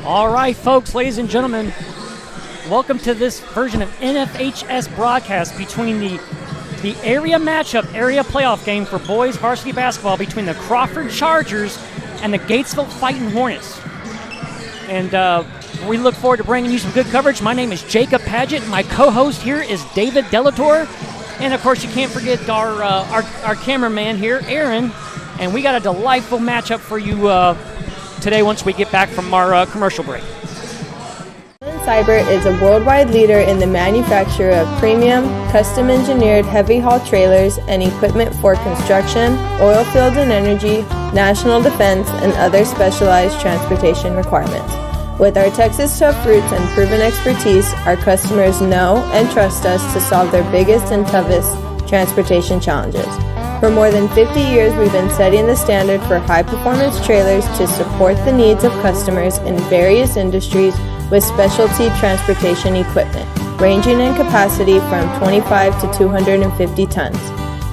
All right, folks, ladies and gentlemen, welcome to this version of NFHS broadcast between the area matchup, area playoff game for boys varsity basketball between the Crawford Chargers and the Gatesville Fighting Hornets. And we look forward to bringing you some good coverage. My name is Jacob Padgett. My co-host here is David Delatorre. And, of course, you can't forget our cameraman here, Aaron. And we got a delightful matchup for you today once we get back from our commercial break. Cyber is a worldwide leader in the manufacture of premium, custom-engineered heavy haul trailers and equipment for construction, oil fields and energy, national defense, and other specialized transportation requirements. With our Texas tough roots and proven expertise, our customers know and trust us to solve their biggest and toughest transportation challenges. For more than 50 years, we've been setting the standard for high-performance trailers to support the needs of customers in various industries with specialty transportation equipment, ranging in capacity from 25 to 250 tons.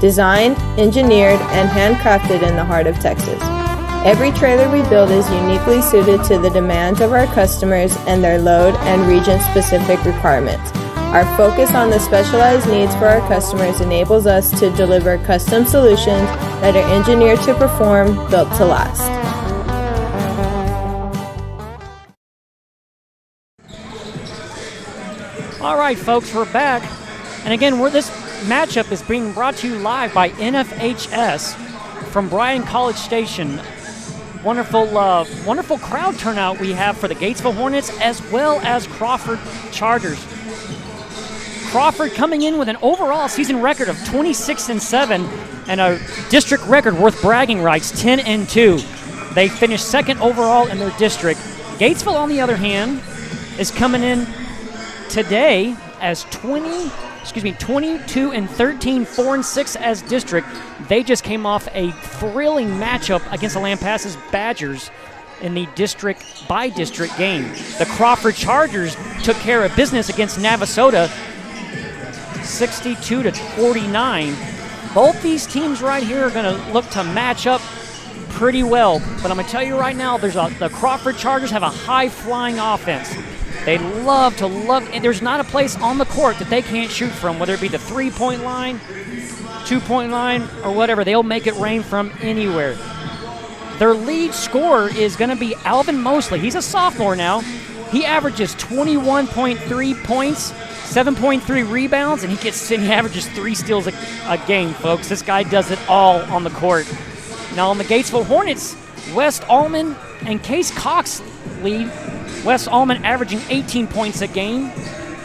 Designed, engineered, and handcrafted in the heart of Texas. Every trailer we build is uniquely suited to the demands of our customers and their load and region-specific requirements. Our focus on the specialized needs for our customers enables us to deliver custom solutions that are engineered to perform, built to last. All right, folks, we're back. And again, this matchup is being brought to you live by NFHS from Bryan College Station. Wonderful crowd turnout we have for the Gatesville Hornets as well as Crawford Chargers. Crawford coming in with an overall season record of 26-7 and a district record worth bragging rights, 10-2. They finished second overall in their district. Gatesville, on the other hand, is coming in today as 22-13, 4-6 as district. They just came off a thrilling matchup against the Lampasas Badgers in the district-by-district game. The Crawford Chargers took care of business against Navasota 62-49. Both these teams right here are going to look to match up pretty well. But I'm going to tell you right now, the Crawford Chargers have a high-flying offense. They love, and there's not a place on the court that they can't shoot from, whether it be the three-point line, two-point line, or whatever. They'll make it rain from anywhere. Their lead scorer is going to be Alvin Mosley. He's a sophomore now. He averages 21.3 points, 7.3 rebounds, and he averages 3 steals a game, folks. This guy does it all on the court. Now on the Gatesville Hornets, West Allman and Case Cox lead. West Allman averaging 18 points a game.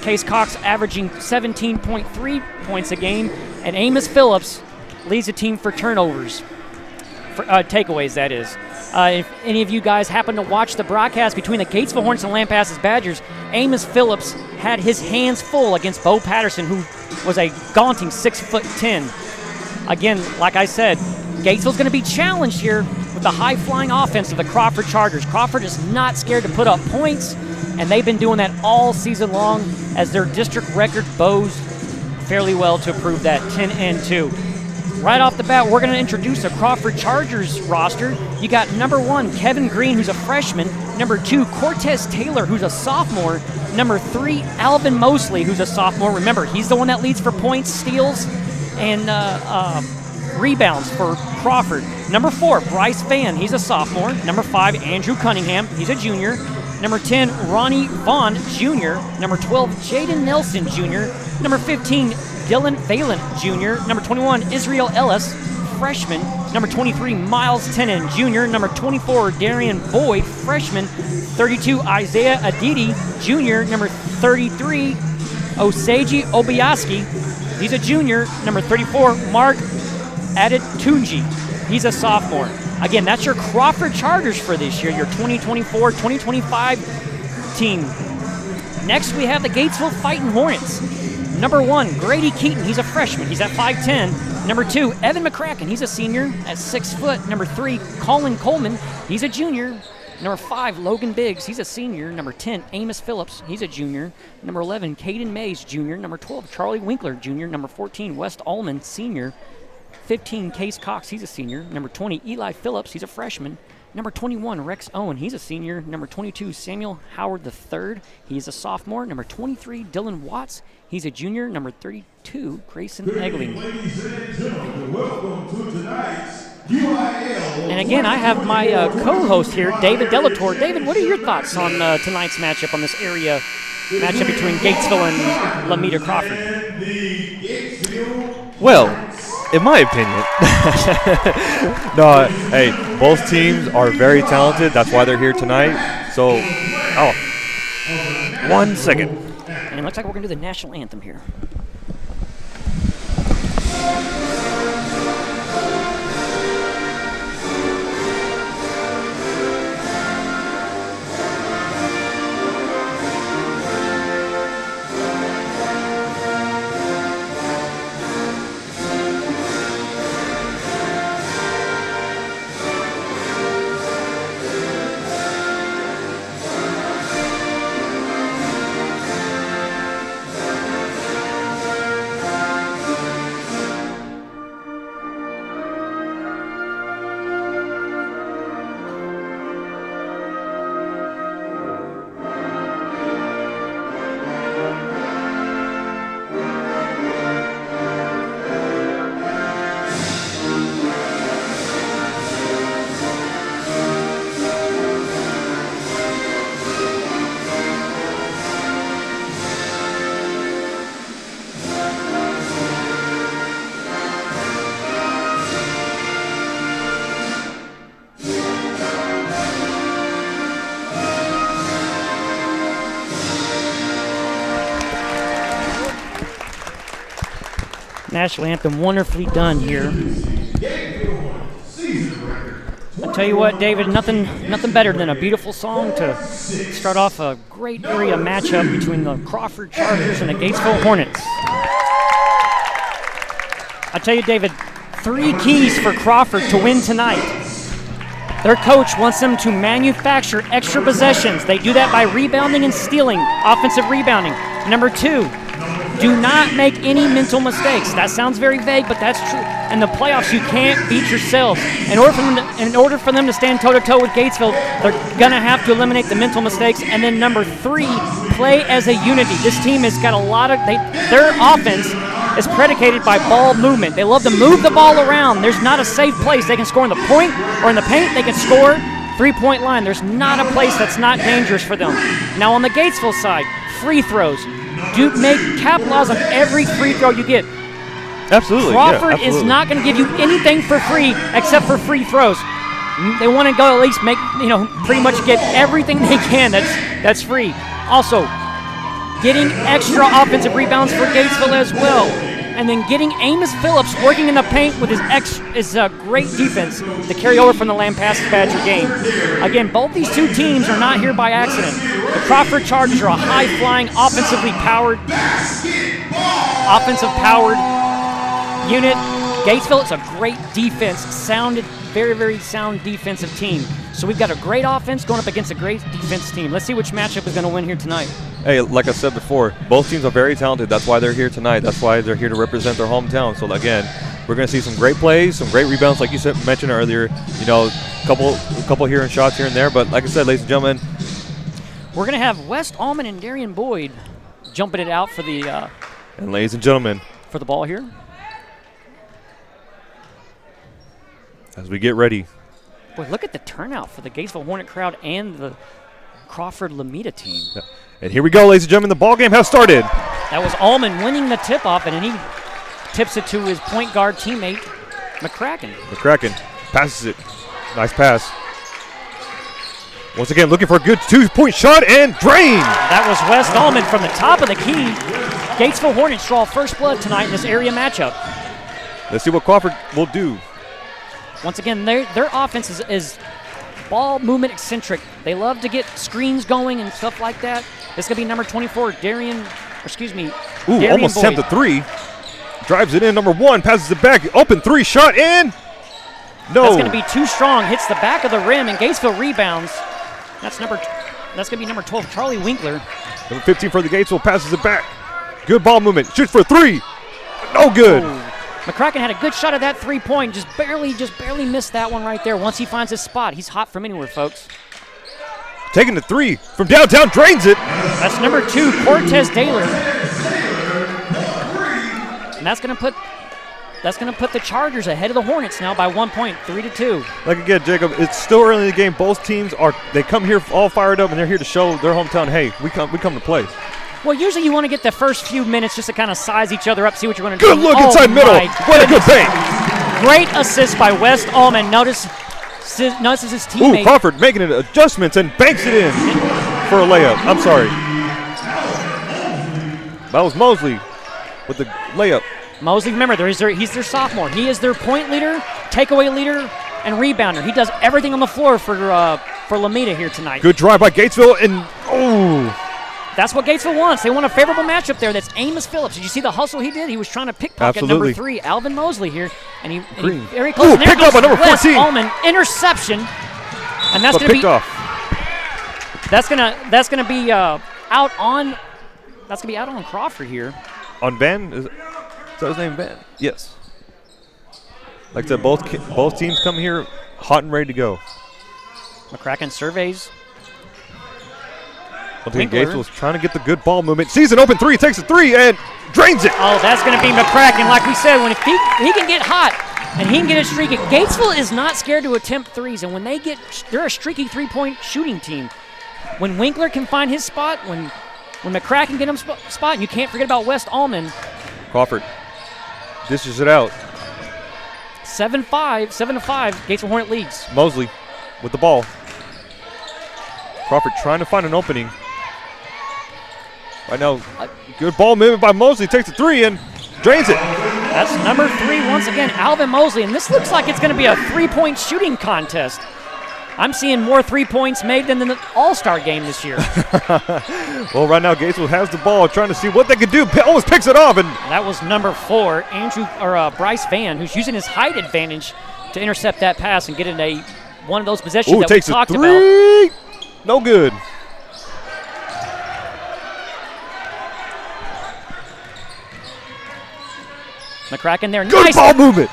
Case Cox averaging 17.3 points a game. And Amos Phillips leads the team for turnovers. For takeaways, that is. If any of you guys happen to watch the broadcast between the Gatesville Hornets and Lampasas Badgers, Amos Phillips had his hands full against Bo Patterson, who was a daunting 6'10". Again, like I said, Gatesville's going to be challenged here with the high-flying offense of the Crawford Chargers. Crawford is not scared to put up points, and they've been doing that all season long as their district record bows fairly well to prove that, 10-2. Right off the bat, we're going to introduce the Crawford Chargers roster. You got number 1, Kevin Green, who's a freshman. Number 2, Cortez Taylor, who's a sophomore. Number 3, Alvin Mosley, who's a sophomore. Remember, he's the one that leads for points, steals, and rebounds for Crawford. Number 4, Bryce Vann, he's a sophomore. Number 5, Andrew Cunningham, he's a junior. Number 10, Ronnie Vaughn, Jr. Number 12, Jaden Nelson, Jr. Number 15, Dylan Valen, Jr. Number 21, Israel Ellis, freshman. Number 23, Miles Tenen, Jr. Number 24, Darian Boyd, freshman. 32, Isaiah Aditi, Jr. Number 33, Oseji Obiaski, he's a junior. Number 34, Mark Adetunji, he's a sophomore. Again, that's your Crawford Chargers for this year, your 2024-2025 team. Next, we have the Gatesville Fighting Hornets. Number 1, Grady Keaton, he's a freshman. He's at 5'10". Number 2, Evan McCracken, he's a senior at 6 foot. Number 3, Colin Coleman, he's a junior. Number 5, Logan Biggs, he's a senior. Number 10, Amos Phillips, he's a junior. Number 11, Caden Mays, junior. Number 12, Charlie Winkler, junior. Number 14, West Allman, senior. 15, Case Cox, he's a senior. Number 20, Eli Phillips, he's a freshman. Number 21, Rex Owen. He's a senior. Number 22, Samuel Howard III. He's a sophomore. Number 23, Dylan Watts. He's a junior. Number 32, Grayson Egling. Ladies and gentlemen, welcome to tonight's UIL. And again, I have my co-host here, David Delatorre. David, what are your thoughts on tonight's matchup, on this area matchup between Gatesville and Almeta Crawford? Well, in my opinion, no, hey, both teams are very talented. That's why they're here tonight. So, 1 second. And it looks like we're going to do the national anthem here. National anthem wonderfully done here. I tell you what, David, nothing better than a beautiful song to start off a great area matchup between the Crawford Chargers and the Gatesville Hornets. I tell you, David, 3 keys for Crawford to win tonight. Their coach wants them to manufacture extra possessions. They do that by rebounding and stealing, offensive rebounding. Number 2, do not make any mental mistakes. That sounds very vague, but that's true. In the playoffs, you can't beat yourselves. In order for them to stand toe-to-toe with Gatesville, they're going to have to eliminate the mental mistakes. And then number 3, play as a unity. This team has got a lot of their offense is predicated by ball movement. They love to move the ball around. There's not a safe place. They can score in the point or in the paint. They can score 3-point line. There's not a place that's not dangerous for them. Now on the Gatesville side, free throws. Do capitalize on every free throw you get. Absolutely. Crawford is not going to give you anything for free except for free throws. They want to go at least pretty much get everything they can that's free. Also, getting extra offensive rebounds for Gatesville as well. And then getting Amos Phillips working in the paint with his great defense to carry over from the Lampasas Badger game. Again, both these two teams are not here by accident. The Crawford Chargers are a high-flying, offensive powered unit. Gatesville is a great defense, very, very sound defensive team. So we've got a great offense going up against a great defense team. Let's see which matchup is going to win here tonight. Hey, like I said before, both teams are very talented. That's why they're here tonight. That's why they're here to represent their hometown. So again, we're going to see some great plays, some great rebounds, like you mentioned earlier. Couple here and shots here and there. But like I said, ladies and gentlemen, we're going to have West Allman and Darian Boyd jumping it out for the and ladies and gentlemen, for the ball here. As we get ready. Boy, look at the turnout for the Gatesville Hornet crowd and the Crawford Almeta team. Yeah. And here we go, ladies and gentlemen. The ball game has started. That was Allman winning the tip-off, and then he tips it to his point guard teammate, McCracken. McCracken passes it. Nice pass. Once again, looking for a good 2-point shot and drain. That was West Allman from the top of the key. Gatesville Hornets draw first blood tonight in this area matchup. Let's see what Crawford will do. Once again, their offense is ball movement eccentric. They love to get screens going and stuff like that. This is going to be number 24, Darian almost Boyd. tapped the 3. Drives it in, number 1, passes it back. Open 3 shot and no. That's going to be too strong. Hits the back of the rim, and Gatesville rebounds. That's going to be number 12, Charlie Winkler. Number 15 for the Gatesville passes it back. Good ball movement. Shoots for 3. No good. Oh. McCracken had a good shot at that three-point, just barely missed that one right there. Once he finds his spot, he's hot from anywhere, folks. Taking the three from downtown, drains it. That's number 2, Cortez Taylor. And that's going to put the Chargers ahead of the Hornets now by 1 point, 3-2. Like again, Jacob, it's still early in the game. Both teams they come here all fired up, and they're here to show their hometown, hey, we come to play. Well, usually you want to get the first few minutes just to kind of size each other up, see what you're going to do. Good look inside middle. What a good bank. Great assist by West Allman. Notices his teammate. Ooh, Crawford making it adjustments and banks it in for a layup. I'm sorry. That was Mosley with the layup. Mosley, remember, he's their sophomore. He is their point leader, takeaway leader, and rebounder. He does everything on the floor for Almeta here tonight. Good drive by Gatesville, and that's what Gatesville wants. They want a favorable matchup there. That's Amos Phillips. Did you see the hustle he did? He was trying to pickpocket number 3, Alvin Mosley here, and he very close. Ooh, picked up by number 14. Allman, interception, and that's going to be off. That's gonna be out on Crawford here. On Ben? Is that his name, Ben? Yes. Like I said, both teams come here hot and ready to go. McCracken surveys. Gatesville's trying to get the good ball movement. Sees an open three, takes a three, and drains it. Oh, that's going to be McCracken. Like we said, when he can get hot and he can get a streaky. Gatesville is not scared to attempt threes, and when they're a streaky three-point shooting team. When Winkler can find his spot, when McCracken get him spot, and you can't forget about West Allman. Crawford dishes it out. 7-5, Gatesville Hornet leads. Mosley with the ball. Crawford trying to find an opening. Right now, good ball movement by Mosley. Takes a three and drains it. That's number 3 once again, Alvin Mosley. And this looks like it's going to be a three-point shooting contest. I'm seeing more 3 points made than the All-Star game this year. Well, right now Gatesville has the ball, trying to see what they can do. Almost picks it off, and that was number 4, Bryce Van, who's using his height advantage to intercept that pass and get in one of those possessions that we talked about. No good. McCracken there. Good nice ball movement.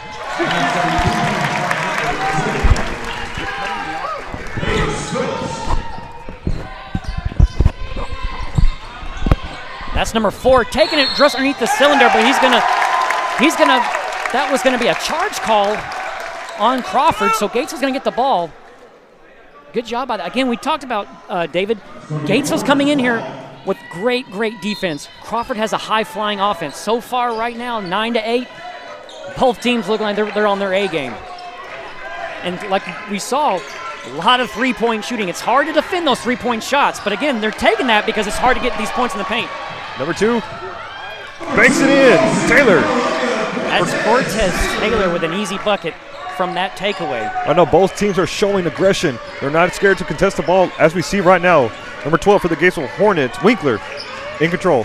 That's number 4, taking it just underneath the cylinder, but that was gonna be a charge call on Crawford, so Gates was gonna get the ball. Good job by that. Again, we talked about, David, Gatesville's coming in here with great defense. Crawford has a high-flying offense. So far right now, 9-8, both teams look like they're on their A game. And like we saw, a lot of three-point shooting. It's hard to defend those three-point shots, but again, they're taking that because it's hard to get these points in the paint. Number 2, banks it in. Taylor. That's Cortez Taylor with an easy bucket from that takeaway. I know both teams are showing aggression. They're not scared to contest the ball, as we see right now. Number 12 for the Gatesville Hornets, Winkler, in control.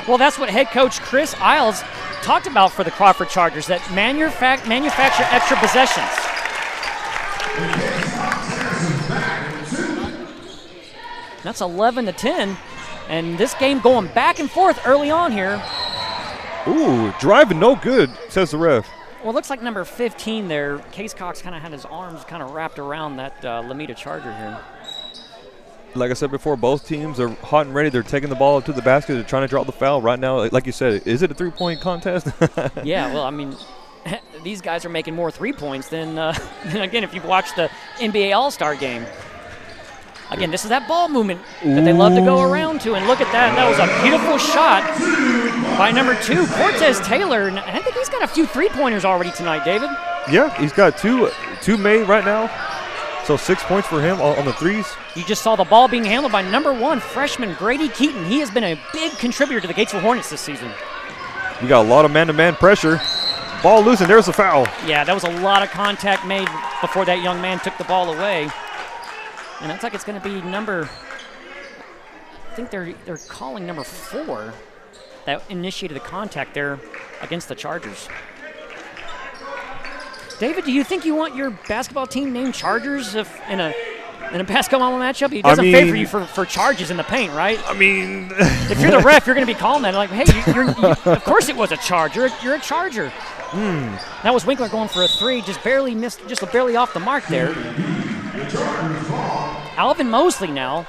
Well, that's what head coach Chris Isles talked about for the Crawford Chargers, that manufacture extra possessions. That's 11-10, and this game going back and forth early on here. Ooh, driving no good, says the ref. Well, it looks like number 15 there, Case Cox kind of had his arms kind of wrapped around that Almeta Charger here. Like I said before, both teams are hot and ready. They're taking the ball up to the basket. They're trying to draw the foul. Right now, like you said, is it a three-point contest? Yeah, well, I mean, these guys are making more 3 points than again, if you've watched the NBA All-Star game. Again, this is that ball movement that they love to go around to, and look at that. That was a beautiful shot by number 2, Cortez Taylor. And I think he's got a few three-pointers already tonight, David. Yeah, he's got two made right now. So 6 points for him on the threes. You just saw the ball being handled by number 1, freshman Grady Keaton. He has been a big contributor to the Gatesville Hornets this season. We got a lot of man-to-man pressure. Ball loose, and there's a foul. Yeah, that was a lot of contact made before that young man took the ball away. And it looks like it's going to be I think they're calling number 4 that initiated the contact there against the Chargers. David, do you think you want your basketball team named Chargers in a In a basketball matchup, he doesn't favor you for charges in the paint, right? I mean, if you're the ref, you're going to be calling that like, hey, of course it was a charge. You're a charger. That was Winkler going for a three, just barely missed, just barely off the mark there. Alvin Mosley now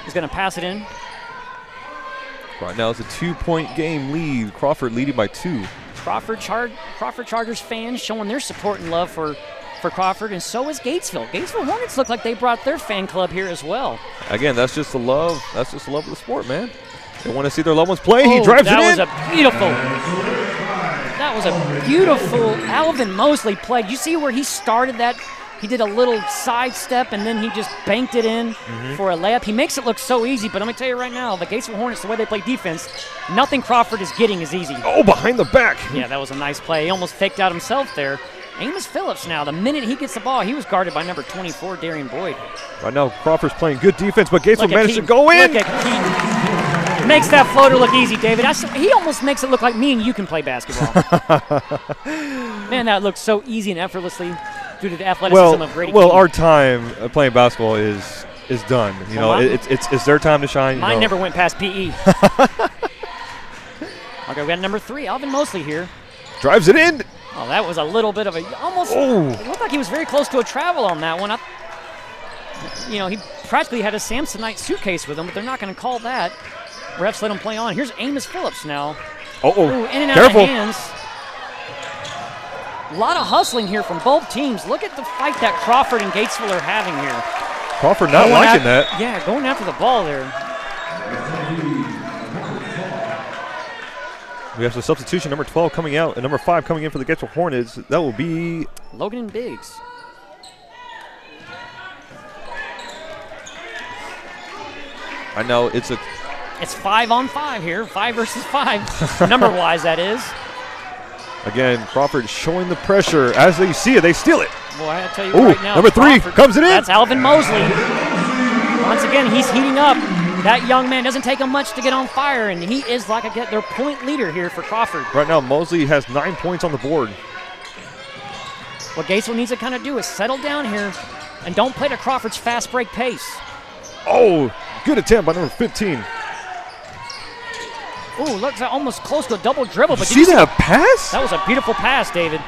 is going to pass it in. Right now it's a 2-point game lead. Crawford leading by 2. Crawford Chargers fans showing their support and love for Crawford, and so is Gatesville. Gatesville Hornets look like they brought their fan club here as well. Again, that's just the love. That's just the love of the sport, man. They want to see their loved ones play. He drives it in. That was a beautiful Alvin Mosley play. You see where he started that? He did a little sidestep, and then he just banked it in for a layup. He makes it look so easy, but I'm going to tell you right now, the Gatesville Hornets, the way they play defense, nothing Crawford is getting is easy. Oh, behind the back. Yeah, that was a nice play. He almost faked out himself there. Amos Phillips now, the minute he gets the ball, he was guarded by number 24, Darian Boyd. Right now, Crawford's playing good defense, but Gatesville managed to go in. Look at Keaton. Makes that floater look easy, David. He almost makes it look like me and you can play basketball. Man, that looks so easy and effortlessly due to the athleticism of Grady Keaton. Our time playing basketball is done. You know, it's their time to shine. Mine never went past PE. Okay, we got number 3, Alvin Mosley here. Drives it in. Oh, that was a little bit of a almost. It looked like he was very close to a travel on that one. He practically had a Samsonite suitcase with him, but they're not going to call that. Refs let him play on. Here's Amos Phillips now. Ooh, in and out careful. of hands. A lot of hustling here from both teams. Look at the fight that Crawford and Gatesville are having here. Crawford not liking that. Yeah, going after the ball there. We have the substitution, number 12 coming out, and number 5 coming in for the Gatesville Hornets. That will be Logan Biggs. I know it's 5-on-5 here, 5 versus 5, number-wise that is. Again, Crawford showing the pressure. As they see it, they steal it. Boy, I tell you right now, number 3 comes it in. That's Alvin Mosley. Once again, he's heating up. That young man doesn't take him much to get on fire, and he is like their point leader here for Crawford. Right now, Mosley has 9 points on the board. What Gatesville needs to kind of do is settle down here and don't play to Crawford's fast break pace. Oh, good attempt by number 15. Ooh, looks like almost close to a double dribble. But did you see that pass? That was a beautiful pass, David.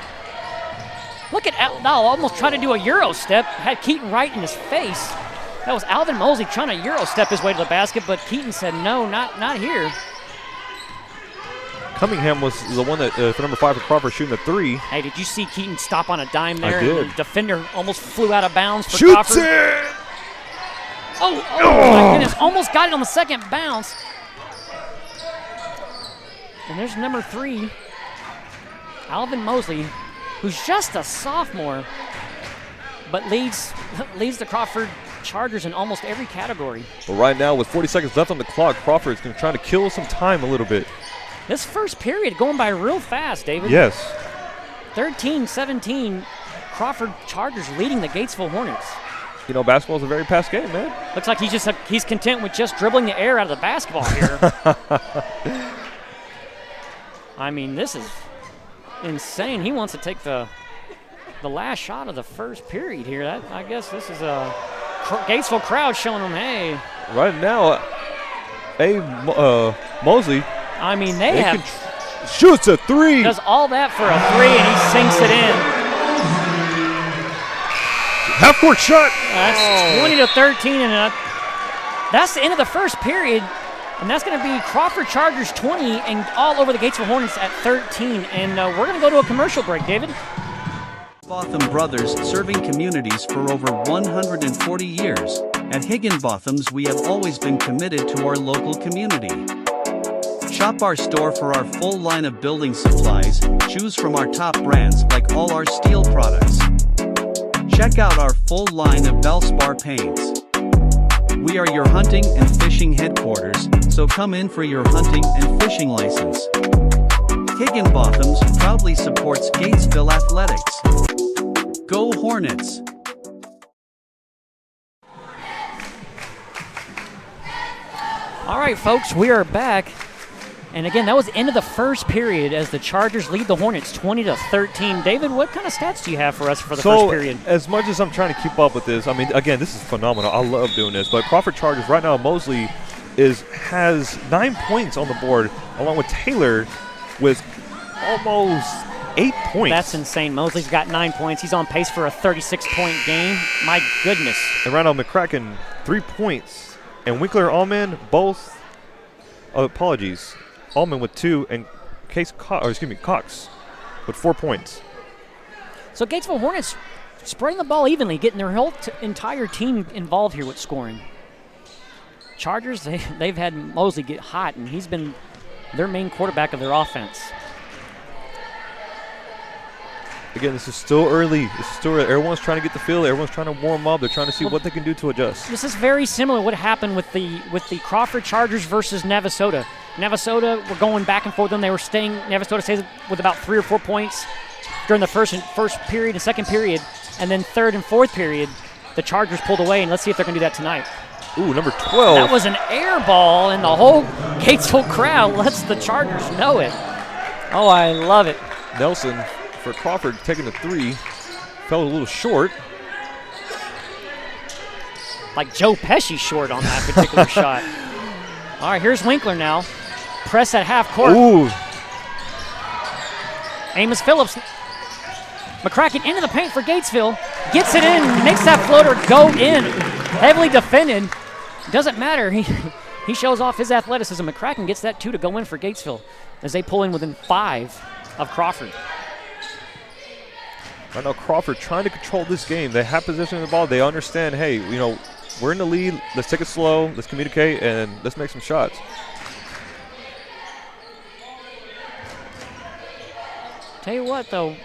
Look at Al almost trying to do a Euro step. Had Keaton right in his face. That was Alvin Mosley trying to Euro step his way to the basket, but Keaton said, no, not here. Cunningham was the one that, for number 5 for Crawford, shooting the 3. Hey, did you see Keaton stop on a dime there? I did. The defender almost flew out of bounds for Shoots Crawford. it! Oh, my goodness. Almost got it on the second bounce. And there's number 3, Alvin Mosley, who's just a sophomore, but leads the Crawford Chargers in almost every category. But right now, with 40 seconds left on the clock, Crawford's going to try to kill some time a little bit. This first period going by real fast, David. Yes. 13-17, Crawford Chargers leading the Gatesville Hornets. You know, basketball is a very fast game, man. Looks like he's content with just dribbling the air out of the basketball here. I mean, this is insane. He wants to take the last shot of the first period here. I guess this is a Gatesville crowd showing him, hey. Right now, Mosley. I mean, shoots a 3. Does all that for a 3, and he sinks it in. Half-court shot. That's 20-13, and that's the end of the first period. And that's going to be Crawford Chargers 20 and all over the Gatesville Hornets at 13. And we're going to go to a commercial break, David. Higginbotham Brothers, serving communities for over 140 years. At Higginbotham's, we have always been committed to our local community. Shop our store for our full line of building supplies, choose from our top brands like all our steel products. Check out our full line of Valspar paints. We are your hunting and fishing headquarters, so come in for your hunting and fishing license. Higginbotham's proudly supports Gatesville athletics. Go Hornets! All right, folks, we are back. And again, that was the end of the first period as the Chargers lead the Hornets 20-13. David, what kind of stats do you have for us for the first period? As much as I'm trying to keep up with this, I mean, again, this is phenomenal. I love doing this. But Crawford Chargers right now, Mosley has 9 points on the board, along with Taylor with almost 8 points. That's insane. Mosley's got 9 points. He's on pace for a 36-point game. My goodness. And right now, McCracken, 3 points. And Winkler, Allman, both. Apologies. Allman with 2, and Cox with 4 points. So Gatesville Hornets spreading the ball evenly, getting their whole entire team involved here with scoring. Chargers, they've had Mosley get hot, and he's been their main quarterback of their offense. Again, this is still early. Everyone's trying to get the feel. Everyone's trying to warm up. They're trying to see what they can do to adjust. This is very similar to what happened with the Crawford Chargers versus Navasota. Navasota were going back and forth, and they were staying. Navasota stays with about 3 or 4 points during the first period and second period, and then third and fourth period, the Chargers pulled away. And let's see if they're going to do that tonight. Ooh, number 12. That was an air ball, and the whole Gatesville crowd lets the Chargers know it. Oh, I love it. Nelson for Crawford taking the 3. Fell a little short. Like Joe Pesci short on that particular shot. All right, here's Winkler now. Press at half court. Ooh. Amos Phillips. McCracken into the paint for Gatesville. Gets it in, makes that floater go in. Heavily defended. Doesn't matter. He shows off his athleticism. McCracken gets that 2 to go in for Gatesville as they pull in within 5 of Crawford. Right now, Crawford trying to control this game. They have possession of the ball. They understand, hey, you know, we're in the lead. Let's take it slow. Let's communicate, and let's make some shots. Tell you what, though,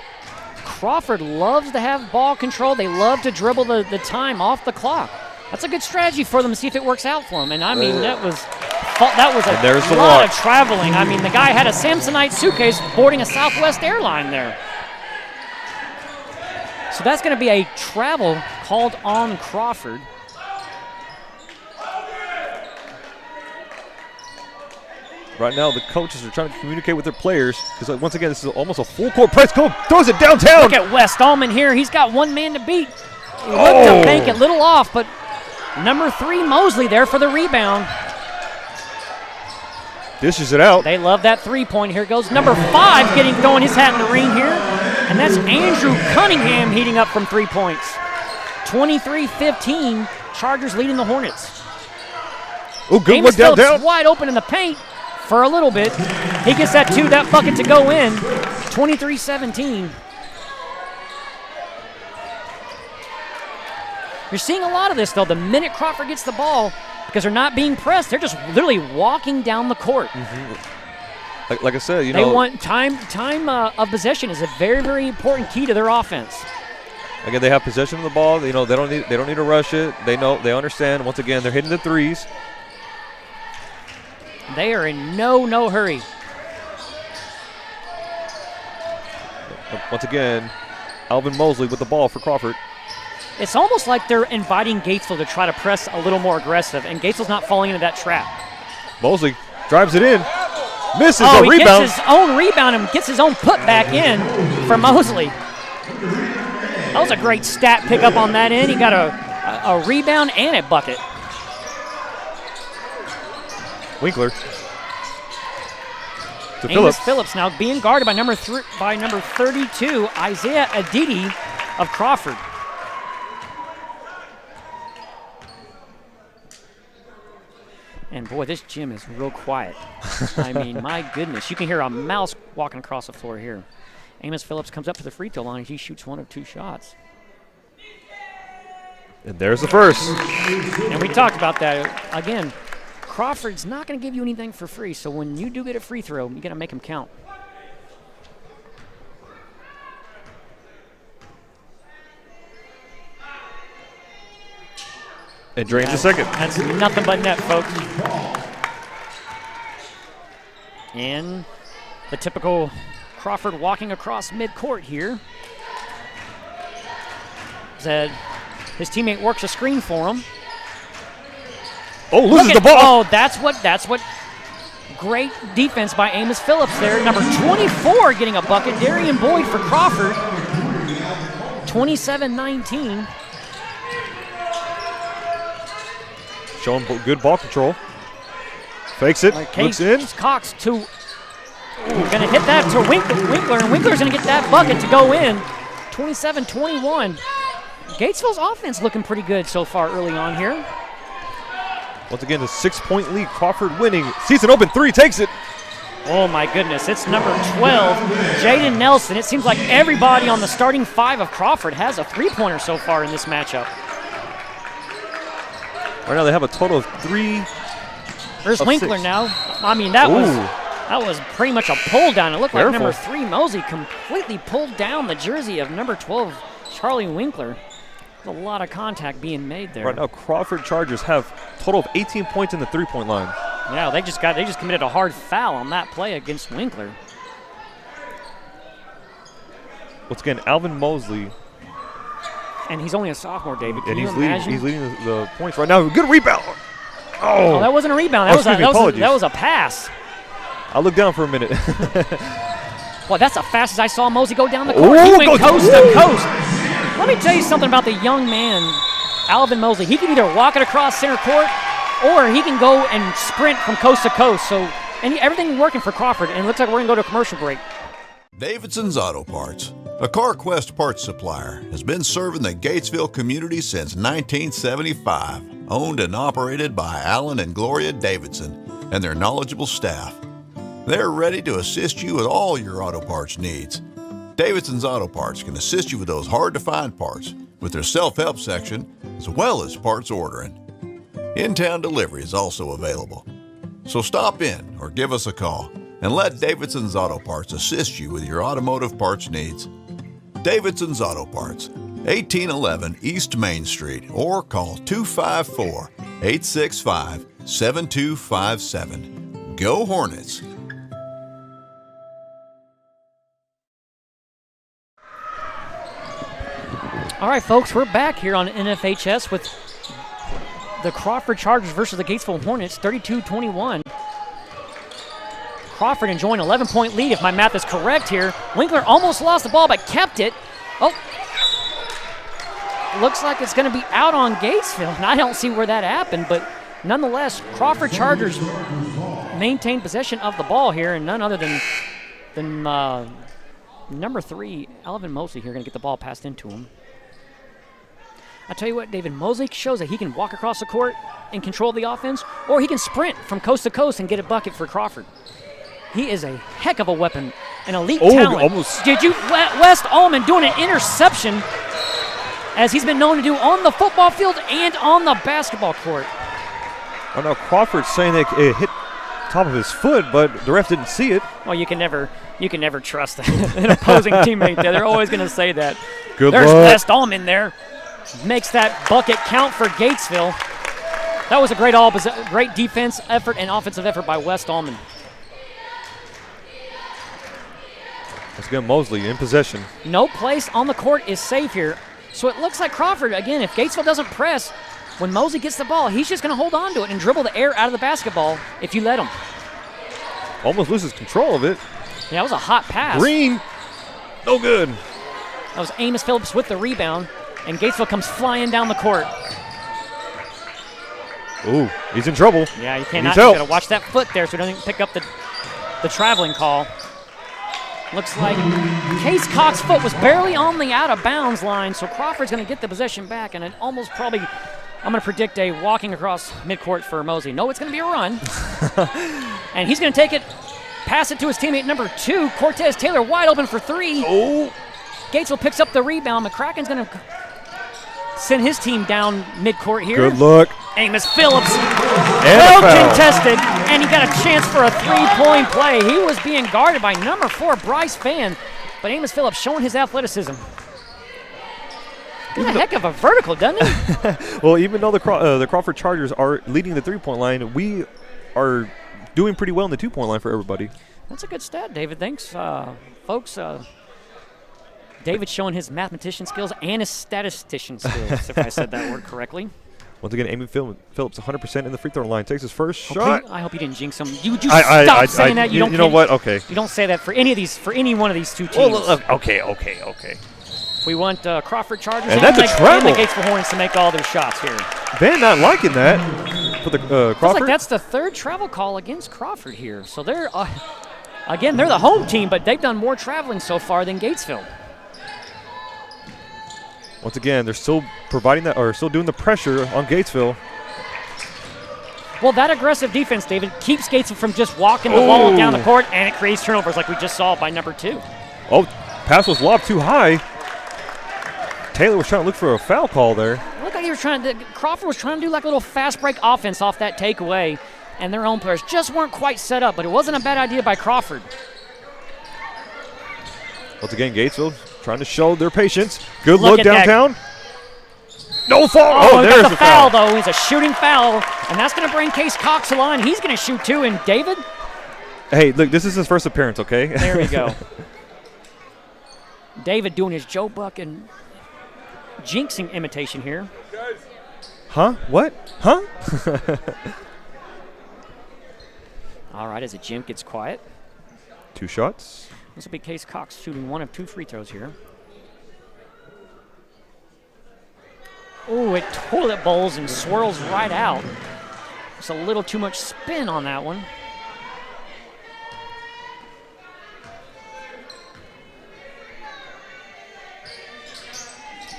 Crawford loves to have ball control. They love to dribble the time off the clock. That's a good strategy for them to see if it works out for them. And, I mean, that was a lot of traveling. I mean, the guy had a Samsonite suitcase boarding a Southwest airline there. So that's going to be a travel called on Crawford. Right now, the coaches are trying to communicate with their players because, once again, this is almost a full-court press. Throws it downtown. Look at West Allman here. He's got one man to beat. He looked to bank it a little off, but number 3, Mosley, there for the rebound. Dishes it out. They love that 3-point. Here goes number 5 throwing his hat in the ring here. And that's Andrew Cunningham heating up from 3 points. 23-15, Chargers leading the Hornets. Oh, good Amos one Phillips down. wide open in the paint for a little bit. He gets that bucket to go in. 23-17. You're seeing a lot of this, though. The minute Crawford gets the ball, because they're not being pressed, they're just literally walking down the court. Mm-hmm. Like I said, they want time of possession is a very, very important key to their offense. Again, they have possession of the ball. They don't need to rush it. They understand. Once again, they're hitting the 3s. They are in no hurry. Once again, Alvin Mosley with the ball for Crawford. It's almost like they're inviting Gatesville to try to press a little more aggressive, and Gatesville's not falling into that trap. Mosley drives it in. Misses a rebound. He gets his own rebound and gets his own putback in for Mosley. That was a great stat pickup on that end. He got a rebound and a bucket. Winkler. To Amos Phillips now being guarded by number 32, Isaiah Aditi of Crawford. And boy, this gym is real quiet. I mean, my goodness. You can hear a mouse walking across the floor here. Amos Phillips comes up to the free throw line and he shoots 1 of 2 shots. And there's the first. And we talked about that. Again, Crawford's not going to give you anything for free, so when you do get a free throw, you got to make them count. And drains the second. That's nothing but net, folks. And the typical Crawford walking across midcourt here. His teammate works a screen for him. Oh, loses the ball. Oh, that's what Great defense by Amos Phillips there. Number 24 getting a bucket. Darian Boyd for Crawford. 27-19. Showing good ball control. Fakes it, looks in. Cox to, going to hit that to Winkler, and Winkler's going to get that bucket to go in. 27-21. Gatesville's offense looking pretty good so far early on here. Once again, a 6-point lead. Crawford winning. Season open three, takes it. Oh my goodness, it's number 12, Jaden Nelson. It seems like everybody on the starting five of Crawford has a three-pointer so far in this matchup. Right now they have a total of 3. There's Winkler 6. now. I mean, that was pretty much a pull down. It looked like number 3, Mosey, completely pulled down the jersey of number 12, Charlie Winkler. A lot of contact being made there. Right now, Crawford Chargers have a total of 18 points in the three-point line. Yeah, they just committed a hard foul on that play against Winkler. Once again, Alvin Mosley. And he's only a sophomore, David. And he's leading the points right now. Good rebound. Oh, that wasn't a rebound. That was a pass. I looked down for a minute. Well, that's the fastest I saw Mosey go down the court. He went coast to coast. Let me tell you something about the young man, Alvin Mosley. He can either walk it across center court or he can go and sprint from coast to coast. So everything working for Crawford, and it looks like we're going to go to a commercial break. Davidson's Auto Parts, a CarQuest parts supplier, has been serving the Gatesville community since 1975. Owned and operated by Alan and Gloria Davidson and their knowledgeable staff. They're ready to assist you with all your auto parts needs. Davidson's Auto Parts can assist you with those hard-to-find parts with their self-help section, as well as parts ordering. In-town delivery is also available. So stop in or give us a call and let Davidson's Auto Parts assist you with your automotive parts needs. Davidson's Auto Parts, 1811 East Main Street, or call 254-865-7257. Go Hornets! All right, folks, we're back here on NFHS with the Crawford Chargers versus the Gatesville Hornets, 32-21. Crawford enjoying an 11-point lead, if my math is correct here. Winkler almost lost the ball, but kept it. Oh, looks like it's going to be out on Gatesville, and I don't see where that happened, but nonetheless, Crawford Chargers maintain possession of the ball here, and none other than number 3, Alvin Mosley here, going to get the ball passed into him. I tell you what, David, Mosley shows that he can walk across the court and control the offense, or he can sprint from coast to coast and get a bucket for Crawford. He is a heck of a weapon, an elite talent. Almost. Did you, West Allman doing an interception, as he's been known to do on the football field and on the basketball court. I know Crawford's saying that it hit top of his foot, but the ref didn't see it. Well, you can never trust an opposing teammate there. They're always going to say that. There's West Allman there. Makes that bucket count for Gatesville. That was a great defense effort and offensive effort by West Allman. Let's get Mosley in possession. No place on the court is safe here. So it looks like Crawford, again, if Gatesville doesn't press, when Mosley gets the ball, he's just going to hold on to it and dribble the air out of the basketball if you let him. Almost loses control of it. Yeah, that was a hot pass. Green, no good. That was Amos Phillips with the rebound, and Gatesville comes flying down the court. Ooh, he's in trouble. Yeah, you cannot. You got to watch that foot there so he doesn't pick up the traveling call. Looks like Case Cox's foot was barely on the out-of-bounds line, so Crawford's going to get the possession back, and it almost probably, I'm going to predict a walking across midcourt for Mosley. No, it's going to be a run. And he's going to take it, pass it to his teammate number 2, Cortez Taylor, wide open for 3. Oh. Gatesville picks up the rebound. McCracken's going to send his team down midcourt here. Good look. Amos Phillips, well contested, and he got a chance for a 3-point play. He was being guarded by number 4, Bryce Fan, but Amos Phillips showing his athleticism. Got a heck of a vertical, doesn't he? Well, even though the Crawford Chargers are leading the 3-point line, we are doing pretty well in the 2-point line for everybody. That's a good stat, David. Thanks, folks. David showing his mathematician skills and his statistician skills, if I said that word correctly. Once again, Amy Phillips 100% in the free throw line. Takes his first shot. I hope you didn't jinx him. You stop saying that. You know what? Okay. You don't say that for any one of these two teams. Well, okay. We want Crawford Chargers and that's a travel. And the Gatesville Hornets to make all their shots here. Van not liking that for the Crawford. Looks like that's the third travel call against Crawford here. So they're, again, they're the home team, but they've done more traveling so far than Gatesville. Once again, they're still providing that, or still doing the pressure on Gatesville. Well, that aggressive defense, David, keeps Gatesville from just walking the ball down the court, and it creates turnovers like we just saw by number 2. Oh, pass was lobbed too high. Taylor was trying to look for a foul call there. It looked like he was Crawford was trying to do like a little fast break offense off that takeaway, and their own players just weren't quite set up, but it wasn't a bad idea by Crawford. Once again, Gatesville trying to show their patience. Good look downtown. No foul. Oh, there's the foul, though. It's a shooting foul, and that's going to bring Case Cox to line. He's going to shoot 2, and David? Hey, look, this is his first appearance, okay? There we go. David doing his Joe Buck and jinxing imitation here. Huh? What? Huh? All right, as the gym gets quiet. 2 shots. This will be Case Cox shooting 1 of 2 free throws here. Oh, it toilet bowls and swirls right out. Just a little too much spin on that one.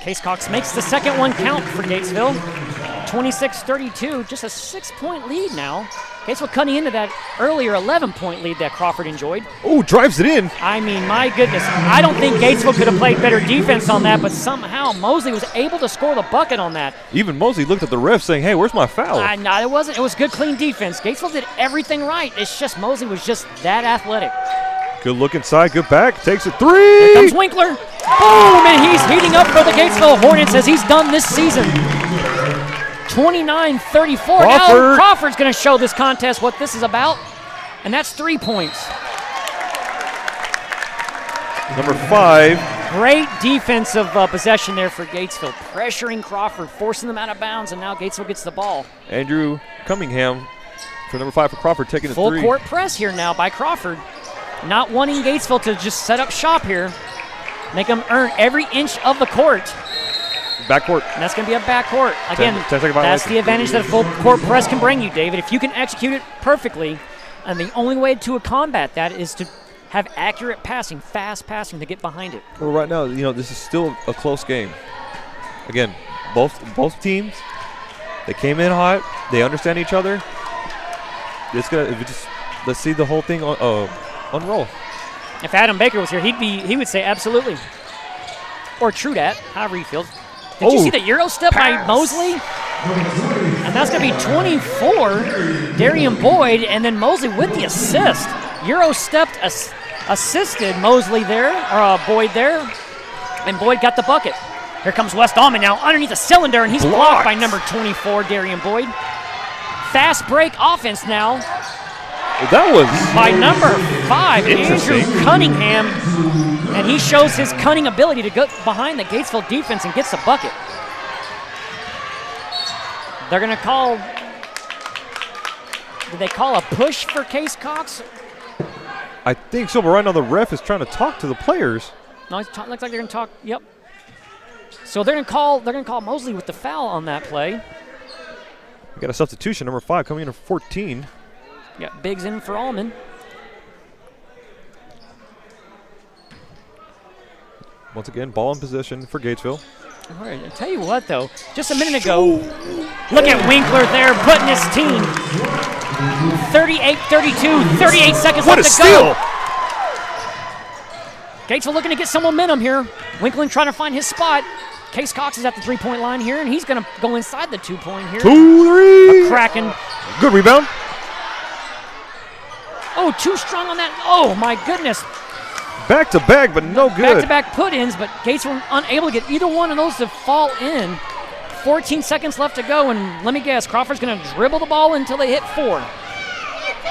Case Cox makes the second one count for Gatesville. 26-32, just a 6-point lead now. Gatesville cutting into that earlier 11-point lead that Crawford enjoyed. Oh, drives it in. I mean, my goodness. I don't think Gatesville could have played better defense on that, but somehow Mosley was able to score the bucket on that. Even Mosley looked at the ref saying, hey, where's my foul? No, it wasn't. It was good, clean defense. Gatesville did everything right. It's just Mosley was just that athletic. Good look inside, good back, takes it 3. Here comes Winkler. Boom, and he's heating up for the Gatesville Hornets as he's done this season. 29-34. Now Crawford's going to show this contest what this is about, and that's 3 points. Number 5. Great defensive possession there for Gatesville, pressuring Crawford, forcing them out of bounds, and now Gatesville gets the ball. Andrew Cunningham for number 5 for Crawford, taking the 3. Full court press here now by Crawford. Not wanting Gatesville to just set up shop here. Make them earn every inch of the court. Backcourt. And that's going to be a backcourt. Again, that's the advantage that a full court press can bring you, David. If you can execute it perfectly, and the only way to combat that is to have accurate passing, fast passing to get behind it. Well, right now, this is still a close game. Again, both teams, they came in hot. They understand each other. Let's see the whole thing unroll. If Adam Baker was here, he would say absolutely. Or true that, however he feels. Did you see the Euro step by Mosley? And that's going to be 24, Darian Boyd, and then Mosley with the assist. Euro stepped, assisted Mosley there, or Boyd there, and Boyd got the bucket. Here comes West Almond now underneath the cylinder, and he's blocked by number 24, Darian Boyd. Fast break offense now. That was by number 5, Andrew Cunningham, and he shows his cunning ability to go behind the Gatesville defense and gets a bucket. They're going to call, did they call a push for Case Cox? I think so, but right now the ref is trying to talk to the players. No, it looks like they're going to talk, yep. So they're going to call Mosley with the foul on that play. We got a substitution, number 5 coming in at 14. Got Biggs in for Allman. Once again, ball in position for Gatesville. All right, I'll tell you what, though. Just a minute ago, look at Winkler there putting his team. 38-32, 38 seconds left to steal. go. Gatesville looking to get some momentum here. Winkler trying to find his spot. Case Cox is at the 3-point line here, and he's going to go inside the 2-point here. 2-3. A cracking. Good rebound. Oh, too strong on that. Oh, my goodness. Back-to-back, but no good. Back-to-back put-ins, but Gates were unable to get either one of those to fall in. 14 seconds left to go, and let me guess, Crawford's going to dribble the ball until they hit 4.